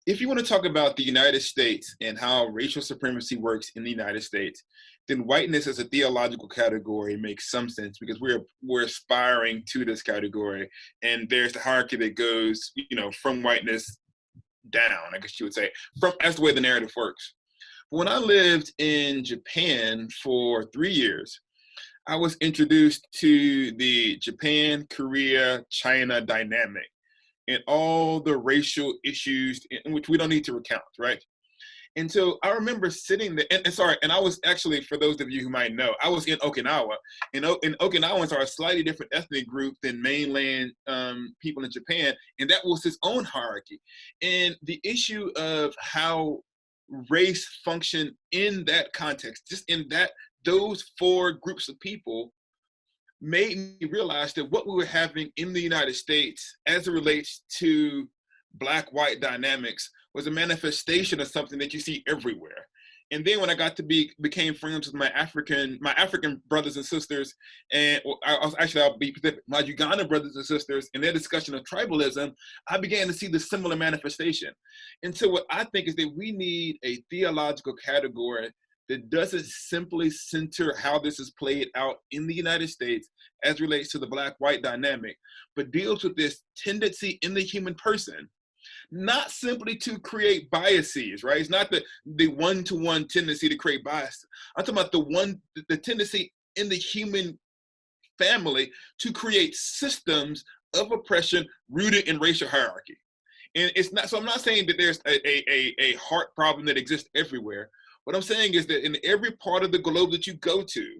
If you want to talk about the United States and how racial supremacy works in the United States, then whiteness as a theological category makes some sense, because we're aspiring to this category, and there's the hierarchy that goes, from whiteness down, I guess you would say, that's the way the narrative works. But when I lived in Japan for 3 years, I was introduced to the Japan, Korea, China dynamic and all the racial issues in which we don't need to recount, right? And so I remember sitting there, and I was actually, for those of you who might know, I was in Okinawa. And Okinawans are a slightly different ethnic group than mainland people in Japan, and that was its own hierarchy. And the issue of how race functioned in that context, just in those four groups of people, made me realize that what we were having in the United States as it relates to Black-white dynamics was a manifestation of something that you see everywhere. And then when I got to became friends with my African brothers and sisters, and I'll be specific, my Uganda brothers and sisters, in their discussion of tribalism, I began to see the similar manifestation. And so what I think is that we need a theological category that doesn't simply center how this is played out in the United States as relates to the Black-white dynamic, but deals with this tendency in the human person, not simply to create biases, right? It's not the one-to-one tendency to create bias. I'm talking about the tendency in the human family to create systems of oppression rooted in racial hierarchy. And it's not, so I'm not saying that there's a heart problem that exists everywhere. What I'm saying is that in every part of the globe that you go to,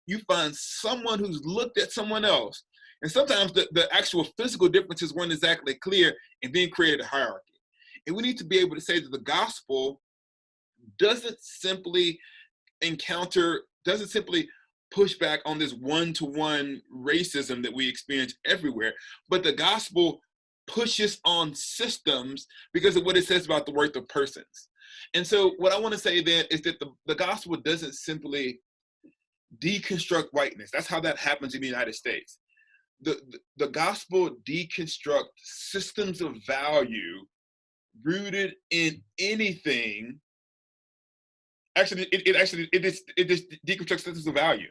you find someone who's looked at someone else, and sometimes the actual physical differences weren't exactly clear, and then created a hierarchy. And we need to be able to say that the gospel doesn't simply push back on this one-to-one racism that we experience everywhere, but the gospel pushes on systems because of what it says about the worth of persons. And so what I want to say then is that the gospel doesn't simply deconstruct whiteness. That's how that happens in the United States. The gospel deconstructs systems of value rooted in anything. Actually, it just deconstructs systems of value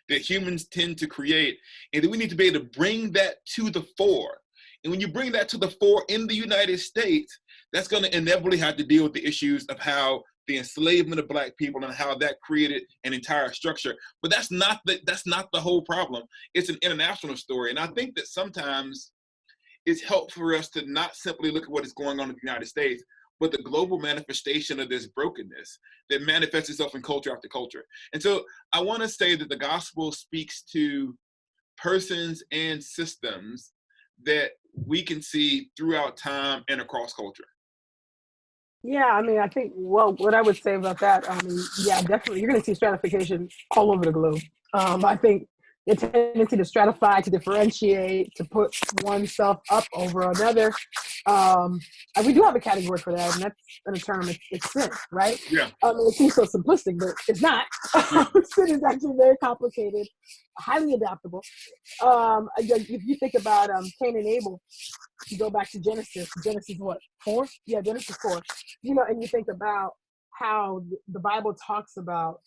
that humans tend to create, and then we need to be able to bring that to the fore. And when you bring that to the fore in the United States, that's going to inevitably have to deal with the issues of how the enslavement of Black people and how that created an entire structure. But that's not the whole problem. It's an international story. And I think that sometimes it's helpful for us to not simply look at what is going on in the United States, but the global manifestation of this brokenness that manifests itself in culture after culture. And so I want to say that the gospel speaks to persons and systems that we can see throughout time and across culture. Yeah, I mean, I think, well, what I would say about that, I mean, yeah, definitely, you're going to see stratification all over the globe. I think the tendency to stratify, to differentiate, to put oneself up over another. And we do have a category for that, and that's in a term, it's sin, right? Yeah. It seems so simplistic, but it's not. Sin is actually very complicated, highly adaptable. If you think about Cain and Abel, you go back to Genesis what, 4? Yeah, Genesis 4. You know, and you think about how the Bible talks about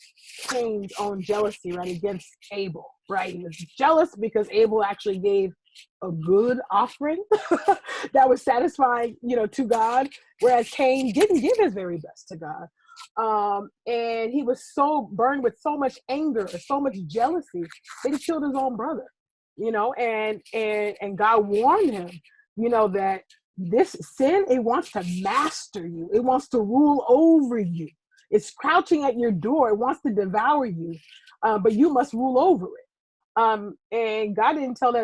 Cain's own jealousy, right, against Abel, right? He was jealous because Abel actually gave a good offering that was satisfying, you know, to God, whereas Cain didn't give his very best to God. And he was so burned with so much anger, so much jealousy, that he killed his own brother, you know, and God warned him, you know, that this sin, it wants to master you. It wants to rule over you. It's crouching at your door. It wants to devour you, but you must rule over it. And God didn't tell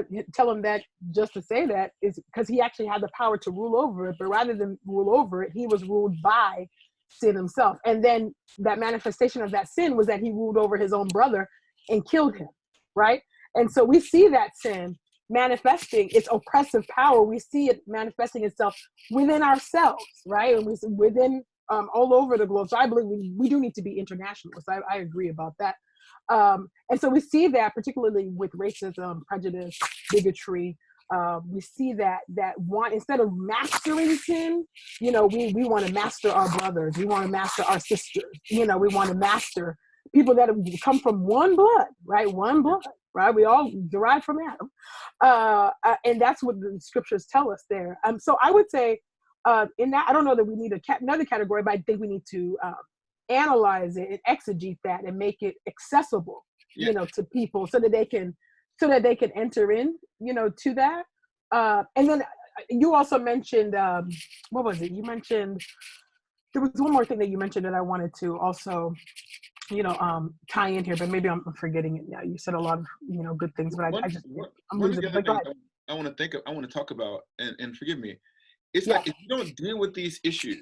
him that just to say that, is because he actually had the power to rule over it, but rather than rule over it, he was ruled by sin himself. And then that manifestation of that sin was that he ruled over his own brother and killed him, right? And so we see that sin manifesting its oppressive power. We see it manifesting itself within ourselves, right? And within all over the globe. So I believe we do need to be internationalists. I agree about that. And so we see that particularly with racism, prejudice, bigotry. We see that one, instead of mastering sin, you know, we want to master our brothers. We want to master our sisters. You know, we want to master people that have come from one blood, right? One blood, right? We all derive from Adam. And that's what the scriptures tell us there. So I would say in that, I don't know that we need another category, but I think we need to analyze it and exegete that and make it accessible, you know, to people so that they can enter in, you know, to that. And then you also mentioned, what was it? You mentioned, there was one more thing that you mentioned that I wanted to also, you know, tie in here, but maybe I'm forgetting it now. You said a lot of, you know, good things, but I'm losing it. But go ahead. I want to talk about, and forgive me, it's like if you don't deal with these issues,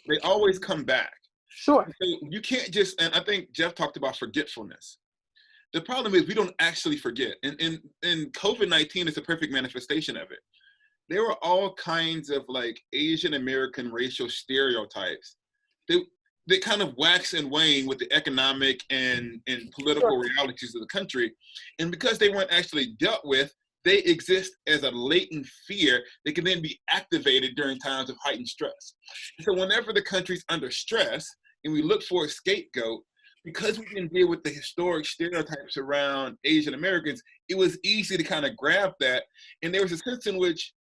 they always come back. Sure. So you can't just, and I think Jeff talked about forgetfulness. The problem is we don't actually forget. And COVID-19 is a perfect manifestation of it. There were all kinds of like Asian American racial stereotypes that kind of wax and wane with the economic and political realities of the country. And because they weren't actually dealt with, they exist as a latent fear that can then be activated during times of heightened stress. So whenever the country's under stress and we look for a scapegoat, because we didn't deal with the historic stereotypes around Asian Americans, it was easy to kind of grab that. And there was a sense in which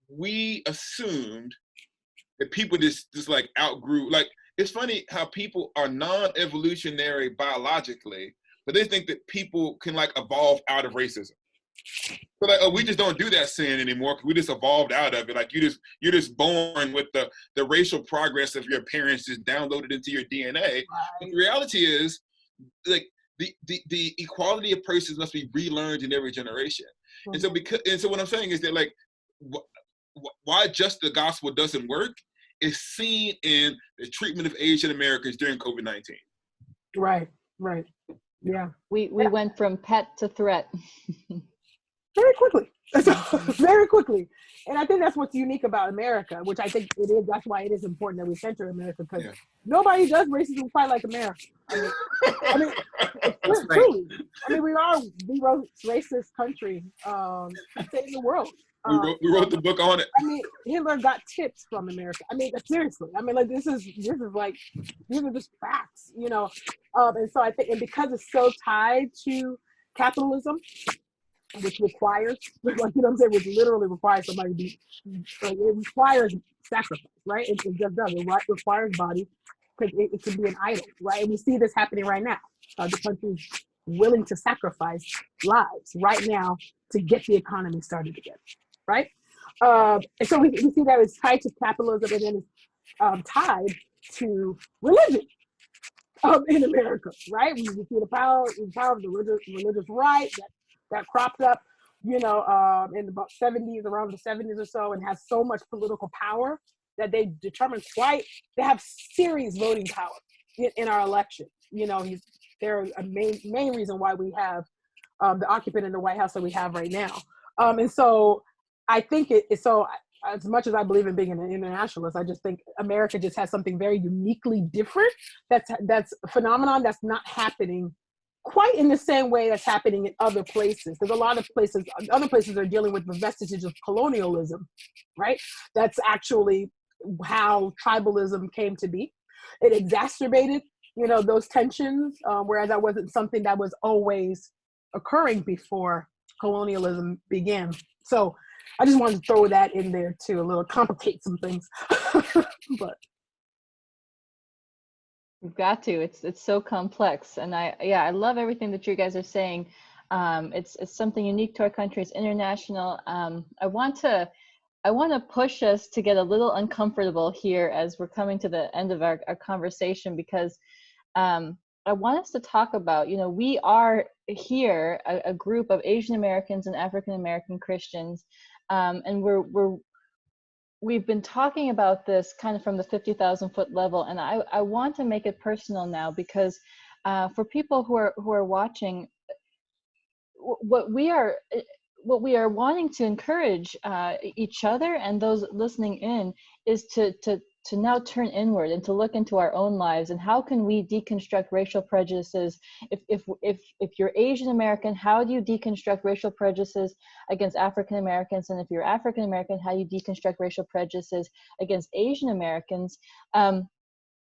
we assumed that people just like outgrew, like, it's funny how people are non-evolutionary biologically, but they think that people can like evolve out of racism. So like, oh, we just don't do that sin anymore because we just evolved out of it. Like you're just born with the racial progress of your parents just downloaded into your DNA. Right. But the reality is, like, the equality of persons must be relearned in every generation. And so what I'm saying is that, like, why just the gospel doesn't work is seen in the treatment of Asian Americans during COVID-19. Right. Yeah. We went from pet to threat. Very quickly. Very quickly. And I think that's what's unique about America, which I think it is. That's why it is important that we center America, because nobody does racism quite like America. I mean, truly. I mean, we are the most racist country in the world. We wrote the book on it. I mean, Hitler got tips from America. I mean, seriously. I mean, like, these are just facts, you know. And so I think, and because it's so tied to capitalism, which requires, like, you know what I'm saying, which literally requires somebody to be, like, it requires sacrifice, right? It just does. It requires bodies, because it can be an idol, right? And we see this happening right now. The country's willing to sacrifice lives right now to get the economy started again, right? And so we see that it's tied to capitalism, and then it's tied to religion in America, right? We see the power of the religious right that cropped up, you know, in about around the 70s or so, and has so much political power that they have serious voting power in our election. You know, they're a main reason why we have the occupant in the White House that we have right now. And so I think so as much as I believe in being an internationalist, I just think America just has something very uniquely different. That's a phenomenon that's not happening quite in the same way that's happening in other places. Because other places are dealing with the vestiges of colonialism, right? That's actually how tribalism came to be. It exacerbated, you know, those tensions, whereas that wasn't something that was always occurring before colonialism began. So I just wanted to throw that in there too, a little complicate some things. But You've got to. It's so complex, and I love everything that you guys are saying. It's something unique to our country. It's international. I want to push us to get a little uncomfortable here as we're coming to the end of our conversation, because I want us to talk about, you know, we are here a group of Asian Americans and African American Christians, and we've been talking about this kind of from the 50,000 foot level, and I want to make it personal now, because for people who are watching, what we are wanting to encourage each other and those listening in is to now turn inward and to look into our own lives, and how can we deconstruct racial prejudices. If you're Asian American, how do you deconstruct racial prejudices against African Americans? And if you're African American, how do you deconstruct racial prejudices against Asian Americans? And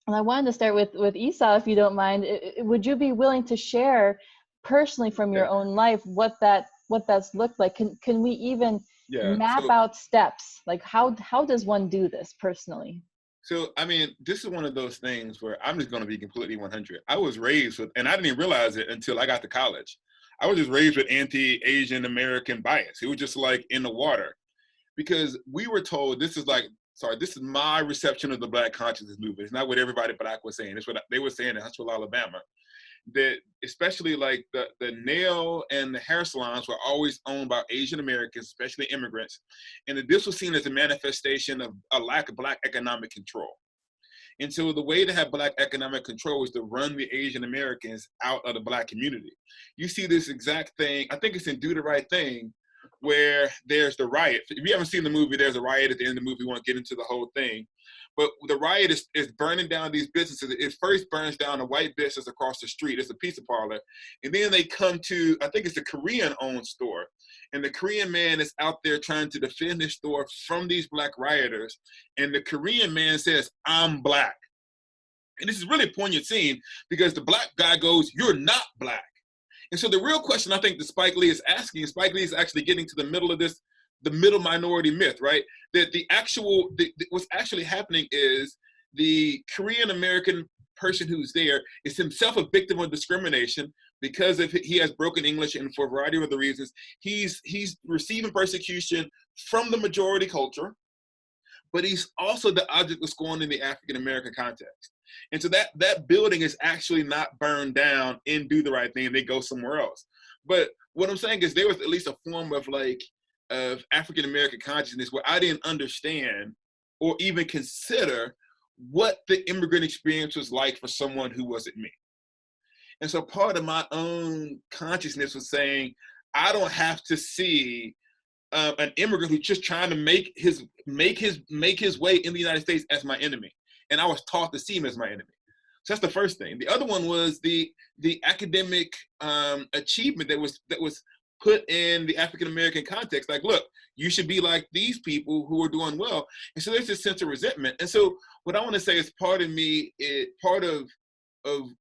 I wanted to start with Esau, if you don't mind. Would you be willing to share personally from your own life what that's looked like? Can we even map out steps? Like, how does one do this personally? So, I mean, this is one of those things where I'm just going to be completely 100. I was raised with, and I didn't even realize it until I got to college. I was just raised with anti-Asian American bias. It was just like in the water, because we were told, this is my reception of the Black consciousness movement. It's not what everybody Black was saying. It's what they were saying in Huntsville, Alabama. That especially like the nail and the hair salons were always owned by Asian Americans, especially immigrants, and that this was seen as a manifestation of a lack of Black economic control. And so the way to have Black economic control is to run the Asian Americans out of the Black community. You see this exact thing, I think it's in Do the Right Thing, where there's the riot. If you haven't seen the movie, there's a riot at the end of the movie. We won't get into the whole thing. But the riot is burning down these businesses. It first burns down a white business across the street. It's a pizza parlor. And then they come to, I think it's a Korean-owned store. And the Korean man is out there trying to defend his store from these Black rioters. And the Korean man says, "I'm Black." And this is really a poignant scene, because the Black guy goes, "You're not Black." And so the real question I think that Spike Lee is asking, Spike Lee is actually getting to the middle of this, the middle minority myth, right? That what's actually happening is the Korean American person who's there is himself a victim of discrimination because he has broken English, and for a variety of other reasons, he's receiving persecution from the majority culture. but he's also the object of scorn in the African American context. And so that building is actually not burned down in Do the Right Thing, and they go somewhere else. But what I'm saying is there was at least a form of of African American consciousness where I didn't understand or even consider what the immigrant experience was like for someone who wasn't me. And so part of my own consciousness was saying, I don't have to see an immigrant who's just trying to make his way in the United States as my enemy. And I was taught to see him as my enemy. So that's the first thing. The other one was the academic achievement that was put in the African American context. Like, look, you should be like these people who are doing well. And so there's this sense of resentment. And so what I want to say is part of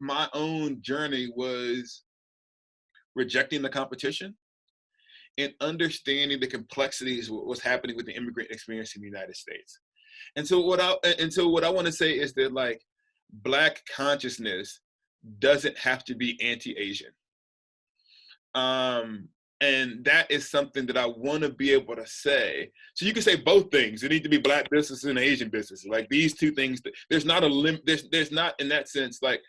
my own journey was rejecting the competition and understanding the complexities of what was happening with the immigrant experience in the United States. And so what I want to say is that, like, Black consciousness doesn't have to be anti-Asian. And that is something that I want to be able to say. So you can say both things. There need to be Black businesses and Asian businesses. Like, these two things, there's not there's not, in that sense, like,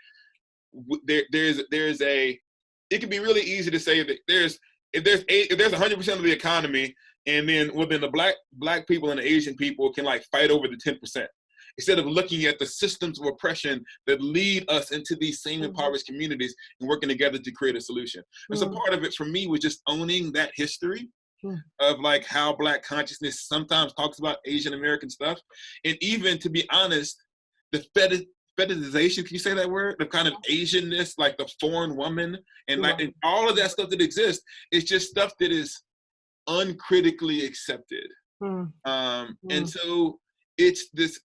it can be really easy to say that if there's 100% of the economy, and then the black people and the Asian people can, like, fight over the 10%, instead of looking at the systems of oppression that lead us into these same impoverished communities and working together to create a solution. And so part of it for me was just owning that history of, like, how Black consciousness sometimes talks about Asian American stuff, and even, to be honest, the fetishization, can you say that word? The kind of Asianness, like the foreign woman, and like, and all of that stuff that exists is just stuff that is uncritically accepted. And so it's this.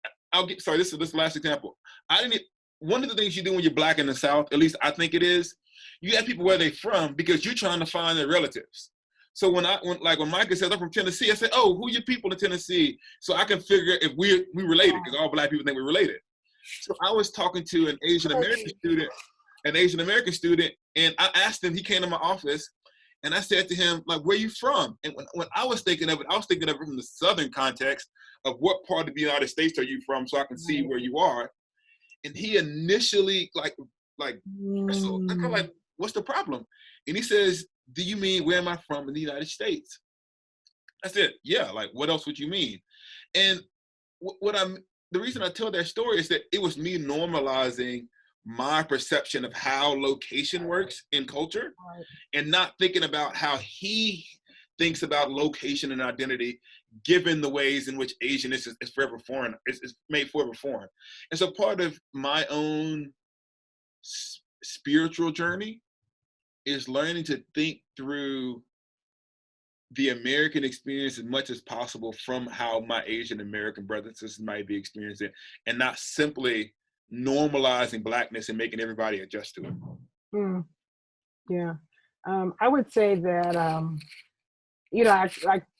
This is this last example. One of the things you do when you're Black in the South, at least I think it is, you ask people where they're from because you're trying to find their relatives. So when Micah says I'm from Tennessee, I say, oh, who are your people in Tennessee? So I can figure if we related, because all Black people think we're related. So I was talking to an Asian American student, and I asked him, he came to my office, and I said to him, like, where are you from? And when I was thinking of it from the Southern context of what part of the United States are you from, so I can see where you are. And he initially bristled. I'm like, what's the problem? And he says, do you mean where am I from in the United States? I said, yeah, like, what else would you mean? And the reason I tell that story is that it was me normalizing my perception of how location works in culture, and not thinking about how he thinks about location and identity, given the ways in which Asianness is forever foreign, is made forever foreign. And so part of my own spiritual journey is learning to think through the American experience as much as possible from how my Asian American brothers and sisters might be experiencing it, and not simply normalizing Blackness and making everybody adjust to it. Yeah. I would say that, I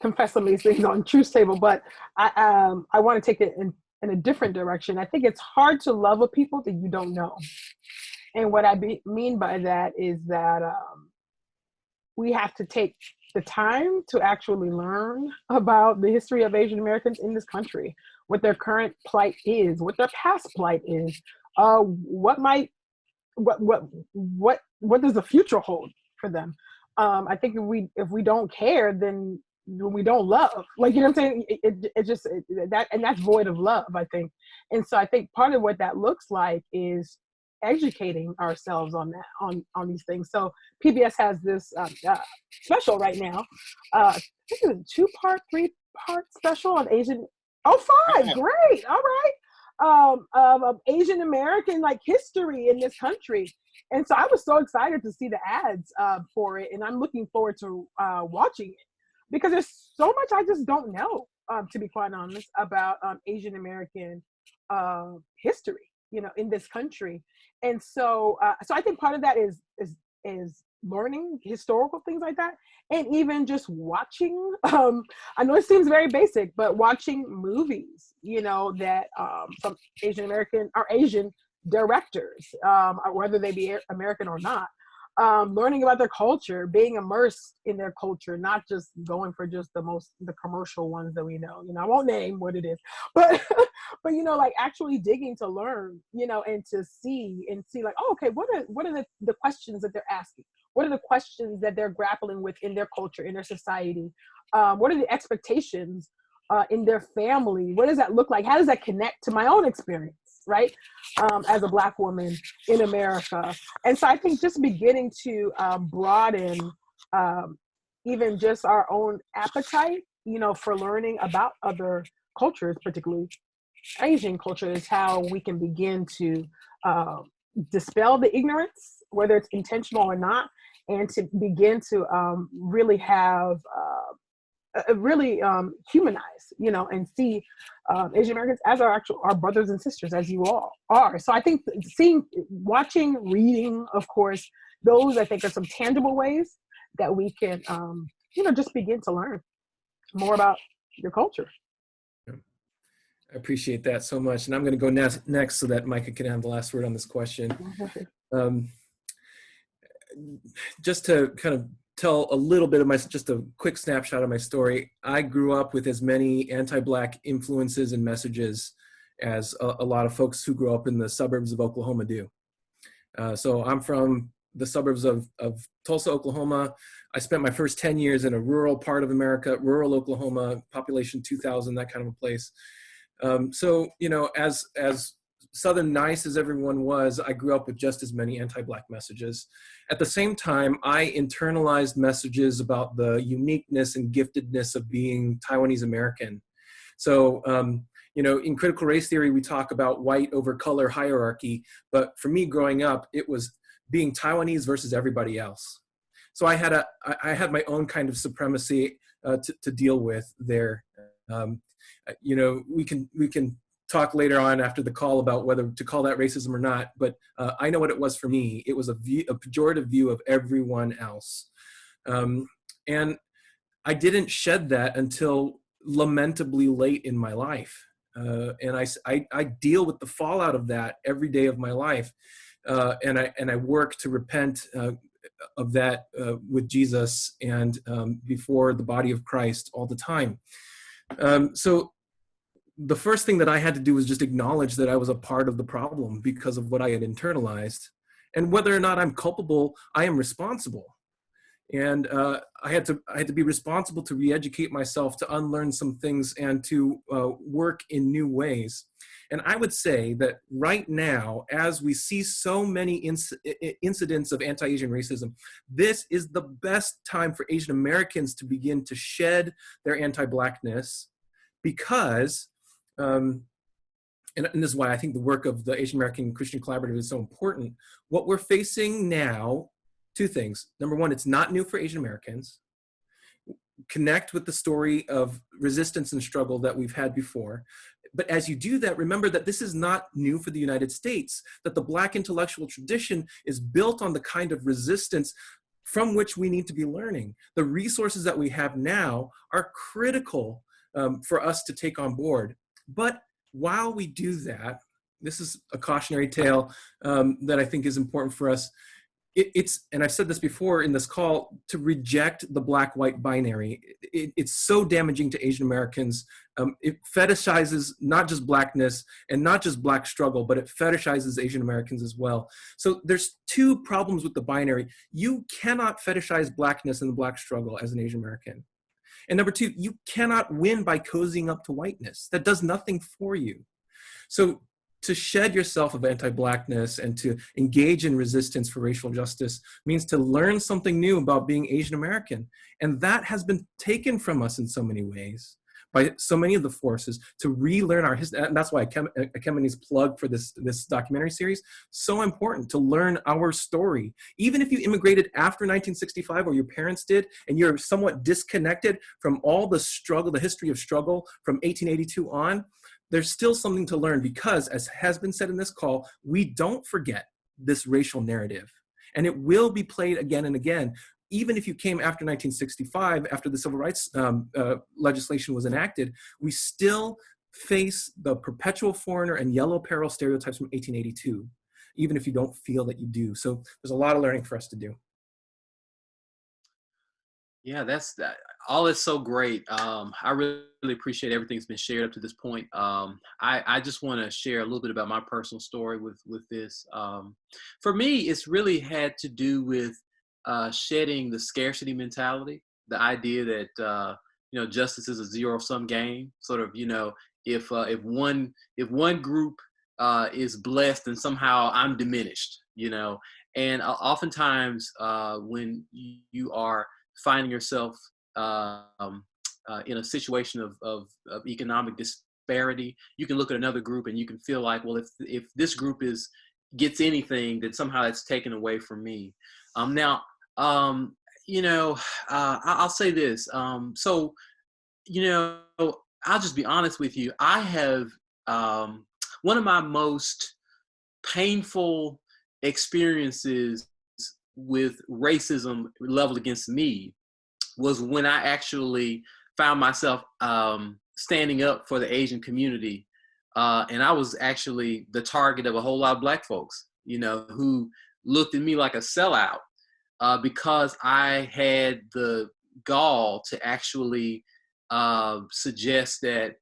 confess some of these things on Truth Table, but I want to take it in a different direction. I think it's hard to love a people that you don't know. And what I mean by that is that we have to take the time to actually learn about the history of Asian Americans in this country, what their current plight is, what their past plight is, what does the future hold for them. I think if we don't care, then we don't love. Like, you know what I'm saying? That's void of love, I think. And so I think part of what that looks like is educating ourselves on these things. So PBS has this special right now. I think it's a 2-part, 3-part special on Asian. Oh, 5, great, all right. Of Asian American, like, history in this country. And so I was so excited to see the ads for it, and I'm looking forward to watching it, because there's so much I just don't know, to be quite honest, about Asian American history, in this country. And so, so I think part of that is learning historical things like that, and even just watching. I know it seems very basic, but watching movies, that some Asian American or Asian directors, whether they be American or not, learning about their culture, being immersed in their culture, not just going for just the commercial ones that we know. I won't name what it is, but but like actually digging to learn, and to see like, oh, okay, what are the questions that they're asking? What are the questions that they're grappling with in their culture, in their society? What are the expectations in their family? What does that look like? How does that connect to my own experience, right? As a Black woman in America. And so I think just beginning to broaden even just our own appetite, for learning about other cultures, particularly Asian culture, is how we can begin to dispel the ignorance, whether it's intentional or not, and to begin to really have really humanize, and see Asian Americans as our brothers and sisters, as you all are. So I think watching, reading, of course, those I think are some tangible ways that we can, just begin to learn more about your culture. I appreciate that so much. And I'm going to go next so that Micah can have the last word on this question. Just to kind of tell a little bit of just a quick snapshot of my story. I grew up with as many anti-Black influences and messages as a lot of folks who grew up in the suburbs of Oklahoma do. So I'm from the suburbs of Tulsa, Oklahoma. I spent my first 10 years in a rural part of America, rural Oklahoma, population 2,000, that kind of a place. So, as Southern nice as everyone was, I grew up with just as many anti-Black messages. At the same time, I internalized messages about the uniqueness and giftedness of being Taiwanese American. So, in critical race theory, we talk about white over color hierarchy, but for me growing up, it was being Taiwanese versus everybody else. So I had my own kind of supremacy to deal with there. We can talk later on after the call about whether to call that racism or not, but I know what it was for me. It was a pejorative view of everyone else. And I didn't shed that until lamentably late in my life. And I deal with the fallout of that every day of my life. And I work to repent of that with Jesus and before the body of Christ all the time. So the first thing that I had to do was just acknowledge that I was a part of the problem because of what I had internalized. And whether or not I'm culpable, I am responsible. And I had to be responsible to re-educate myself, to unlearn some things, and to work in new ways. And I would say that right now, as we see so many incidents of anti-Asian racism, this is the best time for Asian Americans to begin to shed their anti-Blackness, because, and this is why I think the work of the Asian American Christian Collaborative is so important. What we're facing now, two things. Number one, it's not new for Asian Americans. Connect with the story of resistance and struggle that we've had before. But as you do that, remember that this is not new for the United States, that the Black intellectual tradition is built on the kind of resistance from which we need to be learning. The resources that we have now are critical for us to take on board. But while we do that, this is a cautionary tale that I think is important for us. It's, and I've said this before in this call, to reject the Black-white binary. It's so damaging to Asian Americans. It fetishizes not just Blackness and not just Black struggle, but it fetishizes Asian Americans as well. So there's two problems with the binary. You cannot fetishize Blackness and the Black struggle as an Asian American. And number two, you cannot win by cozying up to whiteness. That does nothing for you. So to shed yourself of anti-Blackness and to engage in resistance for racial justice means to learn something new about being Asian American. And that has been taken from us in so many ways by so many of the forces, to relearn our history. And that's why Accompany's plug for this documentary series, so important to learn our story. Even if you immigrated after 1965, or your parents did, and you're somewhat disconnected from all the struggle, the history of struggle from 1882 on, there's still something to learn, because, as has been said in this call, we don't forget this racial narrative. And it will be played again and again. Even if you came after 1965, after the civil rights legislation was enacted, we still face the perpetual foreigner and yellow peril stereotypes from 1882. even if you don't feel that you do. So there's a lot of learning for us to do. Yeah, that's that. All is so great. I really appreciate everything that's been shared up to this point. I just want to share a little bit about my personal story with this. For me, it's really had to do with shedding the scarcity mentality, the idea that justice is a zero-sum game. Sort of, if one group is blessed, then somehow I'm diminished. And oftentimes when you are finding yourself in a situation of economic disparity, you can look at another group and you can feel like, well, if this group gets anything, then somehow it's taken away from me. I'll say this. So, I'll just be honest with you. I have one of my most painful experiences with racism leveled against me was when I actually found myself standing up for the Asian community. And I was actually the target of a whole lot of Black folks, who looked at me like a sellout because I had the gall to actually suggest that,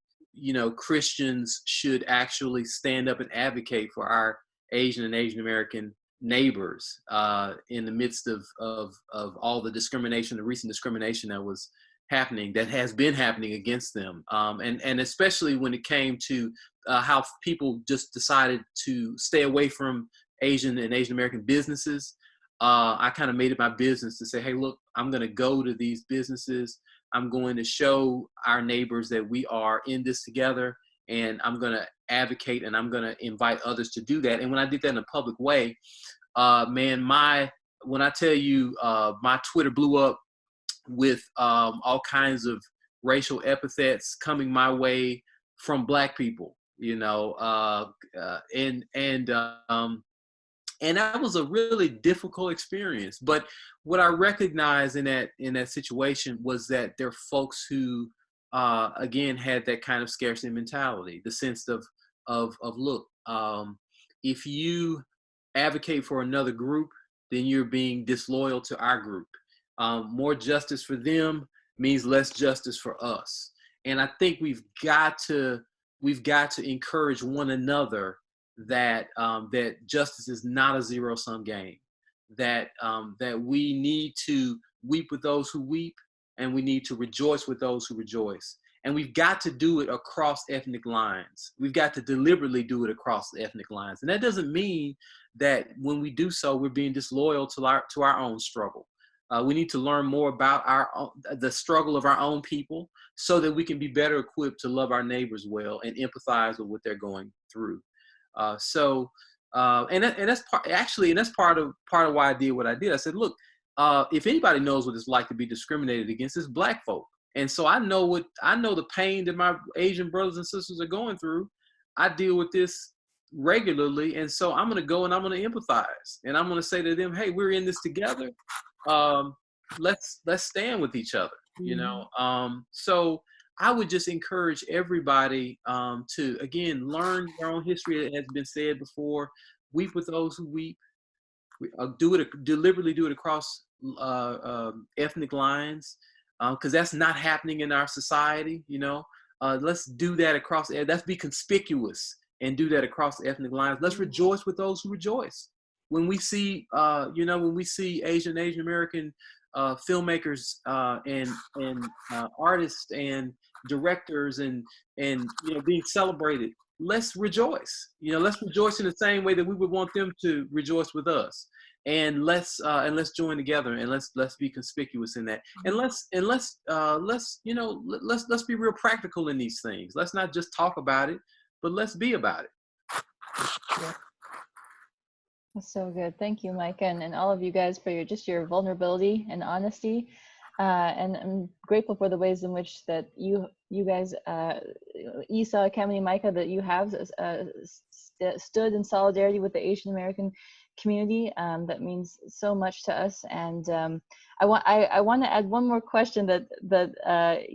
Christians should actually stand up and advocate for our Asian and Asian American neighbors in the midst of all the discrimination, the recent discrimination that has been happening against them. And especially when it came to how people just decided to stay away from Asian and Asian American businesses. I kind of made it my business to say, hey, look, I'm going to go to these businesses. I'm going to show our neighbors that we are in this together, and I'm going to advocate and I'm going to invite others to do that. And when I did that in a public way, when I tell you my Twitter blew up with all kinds of racial epithets coming my way from Black people, and that was a really difficult experience. But what I recognized in that situation was that there are folks who, again, had that kind of scarcity mentality, the sense of look, if you advocate for another group, then you're being disloyal to our group. More justice for them means less justice for us. And I think we've got to encourage one another that justice is not a zero-sum game, that we need to weep with those who weep, and we need to rejoice with those who rejoice. And we've got to do it across ethnic lines. We've got to deliberately do it across ethnic lines. And that doesn't mean that when we do so, we're being disloyal to our own struggle. We need to learn more about the struggle of our own people so that we can be better equipped to love our neighbors well and empathize with what they're going through. That's part of why I did what I did. I said, look, if anybody knows what it's like to be discriminated against, it's Black folk. And so I know the pain that my Asian brothers and sisters are going through. I deal with this regularly. And so I'm going to go and I'm going to empathize, and I'm going to say to them, hey, we're in this together. Let's stand with each other, So I would just encourage everybody to, again, learn your own history. It has been said before. Weep with those who weep. Deliberately do it across ethnic lines, because that's not happening in our society. Let's do that across. Let's be conspicuous and do that across ethnic lines. Let's rejoice with those who rejoice. When we see, Asian American filmmakers and artists and directors and being celebrated, let's rejoice. Let's rejoice in the same way that we would want them to rejoice with us. And let's join together, and let's be conspicuous in that. And let's be real practical in these things. Let's not just talk about it, but let's be about it. Yeah. That's so good. Thank you, Micah, and all of you guys for your vulnerability and honesty. And I'm grateful for the ways in which that you guys, Isa, accompany, Micah, that you have stood in solidarity with the Asian American community. That means so much to us. And I want to add one more question that I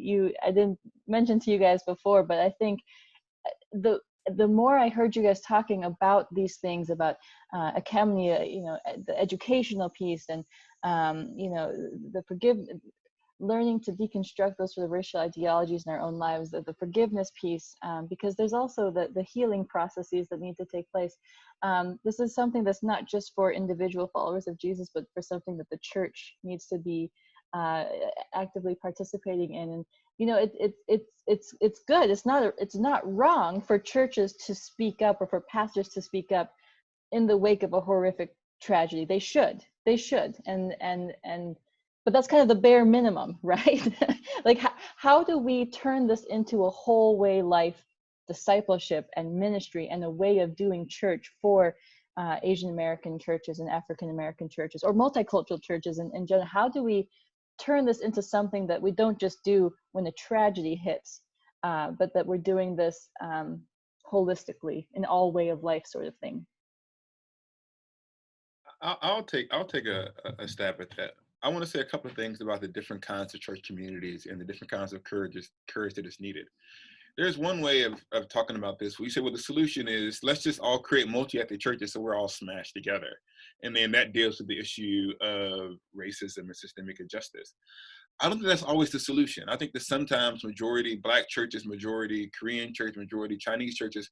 didn't mention to you guys before, but I think the more I heard you guys talking about these things, about accompany, the educational piece, and learning to deconstruct those sort of racial ideologies in our own lives, the forgiveness piece, because there's also the healing processes that need to take place. This is something that's not just for individual followers of Jesus, but for something that the church needs to be actively participating in. And it's good. It's not wrong for churches to speak up, or for pastors to speak up in the wake of a horrific tragedy. They should, but that's kind of the bare minimum, right? Like, how do we turn this into a whole way life discipleship and ministry, and a way of doing church for Asian American churches and African American churches, or multicultural churches in general? How do we turn this into something that we don't just do when a tragedy hits, but that we're doing this holistically, in all way of life sort of thing? I'll take a stab at that. I want to say a couple of things about the different kinds of church communities and the different kinds of courage that is needed. There's one way of talking about this. We say, well, the solution is, let's just all create multi-ethnic churches so we're all smashed together. And then that deals with the issue of racism and systemic injustice. I don't think that's always the solution. I think that sometimes majority Black churches, majority Korean church, majority Chinese churches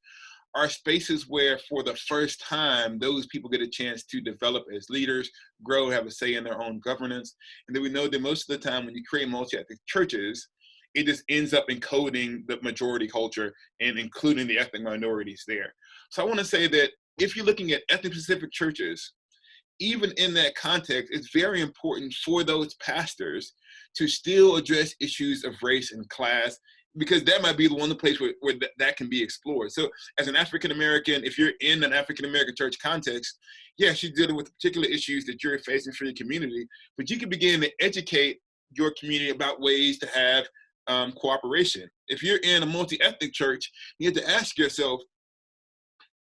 are spaces where, for the first time, those people get a chance to develop as leaders, grow, have a say in their own governance. And then we know that most of the time when you create multi-ethnic churches, it just ends up encoding the majority culture and including the ethnic minorities there. So I want to say that if you're looking at ethnic-specific churches, even in that context, it's very important for those pastors to still address issues of race and class, because that might be the one place where that can be explored. So as an African-American, if you're in an African-American church context, yes, you're dealing with particular issues that you're facing for your community, but you can begin to educate your community about ways to have cooperation. If you're in a multi-ethnic church, you have to ask yourself,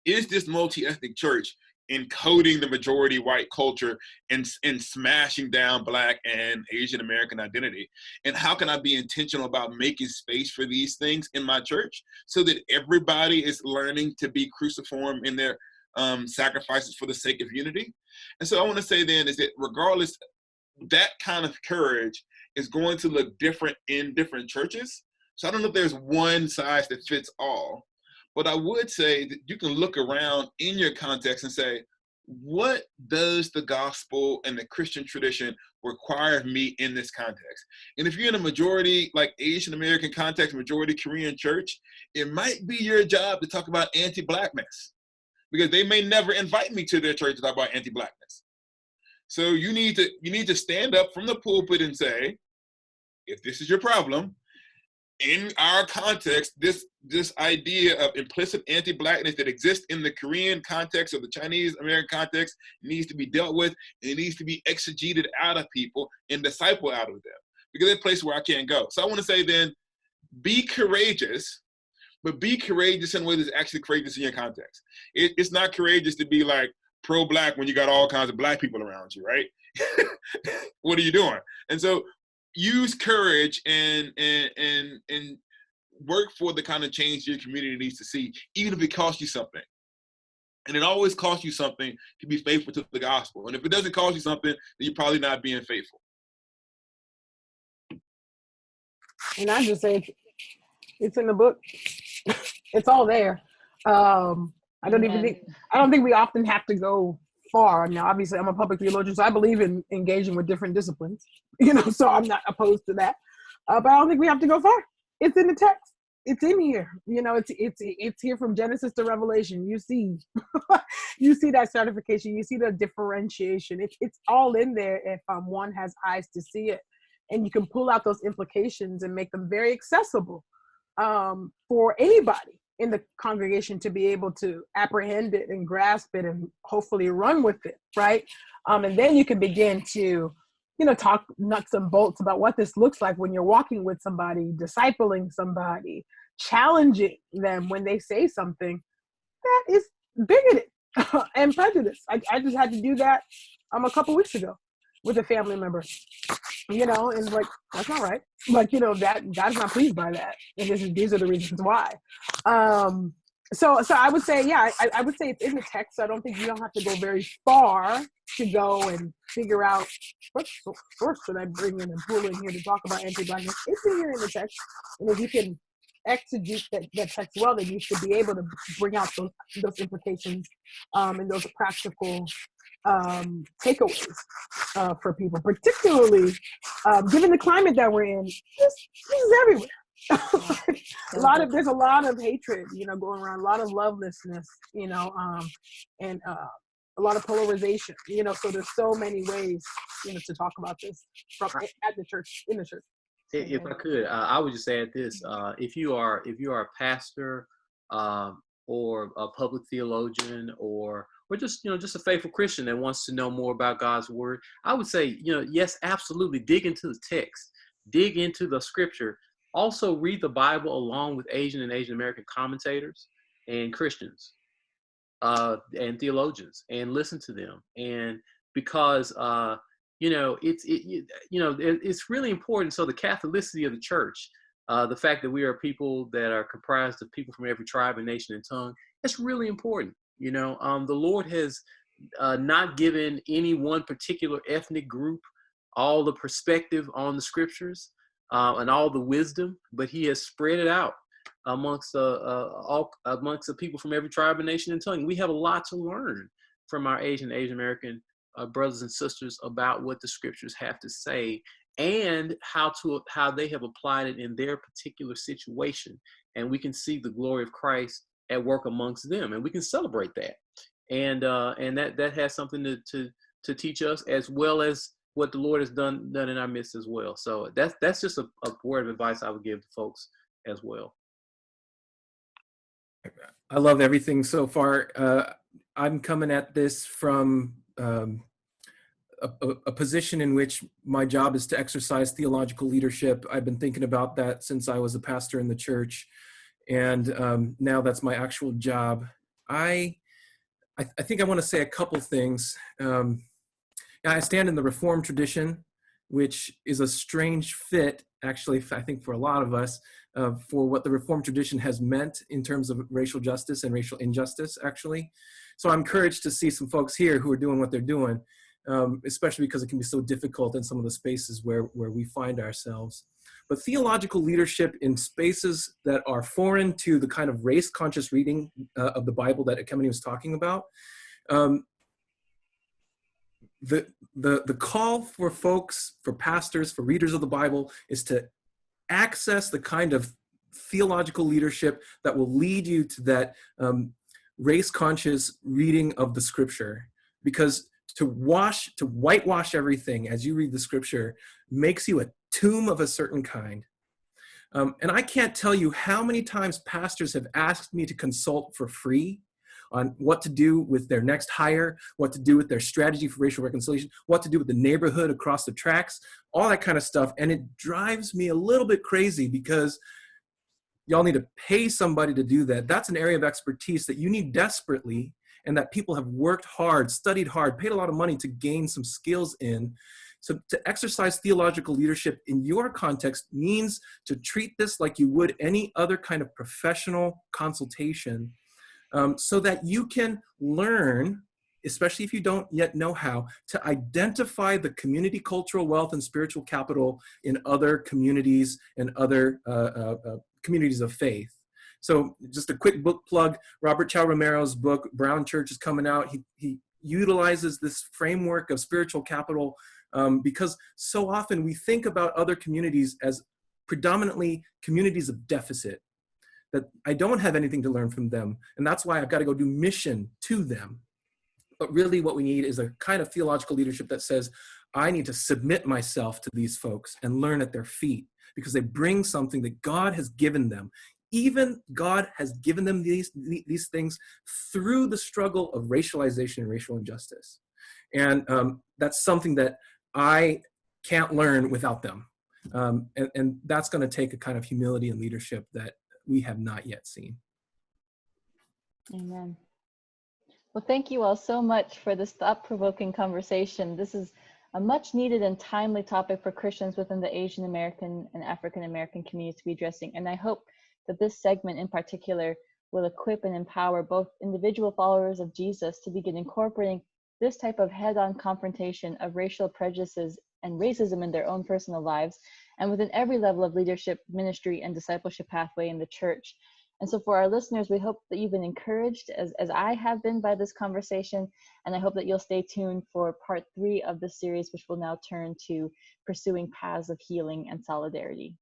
is this multi-ethnic church encoding the majority white culture and smashing down Black and Asian American identity? And how can I be intentional about making space for these things in my church so that everybody is learning to be cruciform in their sacrifices for the sake of unity? And so I want to say then is that regardless, that kind of courage is going to look different in different churches. So I don't know if there's one size that fits all. But I would say that you can look around in your context and say, what does the gospel and the Christian tradition require of me in this context? And if you're in a majority, like Asian American context, majority Korean church, it might be your job to talk about anti-Blackness, because they may never invite me to their church to talk about anti-Blackness. So you need to stand up from the pulpit and say, if this is your problem, in our context, this idea of implicit anti-Blackness that exists in the Korean context or the Chinese American context needs to be dealt with, and it needs to be exegeted out of people and discipled out of them, because it's a place where I can't go. So I want to say then, be courageous, but be courageous in a way that's actually courageous in your context. It's not courageous to be like pro-Black when you got all kinds of Black people around you, right? What are you doing? And so use courage and work for the kind of change your community needs to see, even if it costs you something. And it always costs you something to be faithful to the gospel. And if it doesn't cost you something, then you're probably not being faithful. And I just say it's in the book. It's all there. I don't think we often have to go far. Now, obviously, I'm a public theologian, so I believe in engaging with different disciplines. So I'm not opposed to that. But I don't think we have to go far. It's in the text. It's in here. It's here from Genesis to Revelation. You see, you see that certification. You see the differentiation. It's all in there if one has eyes to see it, and you can pull out those implications and make them very accessible for anybody in the congregation to be able to apprehend it and grasp it and hopefully run with it, right? And then you can begin to, talk nuts and bolts about what this looks like when you're walking with somebody, discipling somebody, challenging them when they say something that is bigoted and prejudiced. I just had to do that a couple weeks ago with a family member, and like, that's not right. Like, that God's not pleased by that. And these are the reasons why. So I would say, yeah, I would say it's in the text. So I don't think you don't have to go very far to go and figure out what source should I bring in and pull in here to talk about anti-blackness. It's in here in the text, and if you can exegete that text well, then you should be able to bring out those implications and those practical takeaways for people, particularly given the climate that we're in. This is everywhere. There's a lot of hatred, going around, a lot of lovelessness, and a lot of polarization, so there's so many ways, to talk about this at the church, in the church. If I could, I would just add this: if you are a pastor or a public theologian or just just a faithful Christian that wants to know more about God's word, I would say yes, absolutely, dig into the text, dig into the scripture. Also, read the Bible along with Asian and Asian American commentators and Christians and theologians, and listen to them. And because it's really important. So the Catholicity of the church, the fact that we are people that are comprised of people from every tribe and nation and tongue, it's really important. The Lord has not given any one particular ethnic group all the perspective on the scriptures and all the wisdom, but He has spread it out amongst the people from every tribe and nation and tongue. We have a lot to learn from our Asian American brothers and sisters about what the scriptures have to say and how they have applied it in their particular situation. And we can see the glory of Christ at work amongst them, and we can celebrate that. And that has something to teach us, as well as what the Lord has done in our midst as well. So that's just a word of advice I would give to folks as well. I love everything so far. I'm coming at this from a position in which my job is to exercise theological leadership. I've been thinking about that since I was a pastor in the church, and now that's my actual job. I think I want to say a couple things. I stand in the Reformed tradition, which is a strange fit, actually, I think for a lot of us, for what the Reformed tradition has meant in terms of racial justice and racial injustice, actually. So I'm encouraged to see some folks here who are doing what they're doing, especially because it can be so difficult in some of the spaces where we find ourselves. But theological leadership in spaces that are foreign to the kind of race-conscious reading of the Bible that accompany was talking about, the call for folks, for pastors, for readers of the Bible is to access the kind of theological leadership that will lead you to that race-conscious reading of the scripture. Because to whitewash everything as you read the scripture makes you a tomb of a certain kind. And I can't tell you how many times pastors have asked me to consult for free on what to do with their next hire, what to do with their strategy for racial reconciliation, what to do with the neighborhood across the tracks, all that kind of stuff. And it drives me a little bit crazy because y'all need to pay somebody to do that. That's an area of expertise that you need desperately, and that people have worked hard, studied hard, paid a lot of money to gain some skills in. So to exercise theological leadership in your context means to treat this like you would any other kind of professional consultation, so that you can learn, especially if you don't yet know how, to identify the community cultural wealth and spiritual capital in other communities and other communities of faith. So just a quick book plug, Robert Chow Romero's book, Brown Church, is coming out. He utilizes this framework of spiritual capital because so often we think about other communities as predominantly communities of deficit, that I don't have anything to learn from them. And that's why I've got to go do mission to them. But really what we need is a kind of theological leadership that says, I need to submit myself to these folks and learn at their feet because they bring something that God has given them. Even God has given them these things through the struggle of racialization and racial injustice. And that's something that I can't learn without them. And that's going to take a kind of humility and leadership that we have not yet seen. Amen. Well, thank you all so much for this thought-provoking conversation. This is a much needed and timely topic for Christians within the Asian American and African American communities to be addressing. And I hope that this segment in particular will equip and empower both individual followers of Jesus to begin incorporating this type of head-on confrontation of racial prejudices and racism in their own personal lives and within every level of leadership, ministry, and discipleship pathway in the church. And so for our listeners, we hope that you've been encouraged as I have been by this conversation, and I hope that you'll stay tuned for part 3 of this series, which will now turn to pursuing paths of healing and solidarity.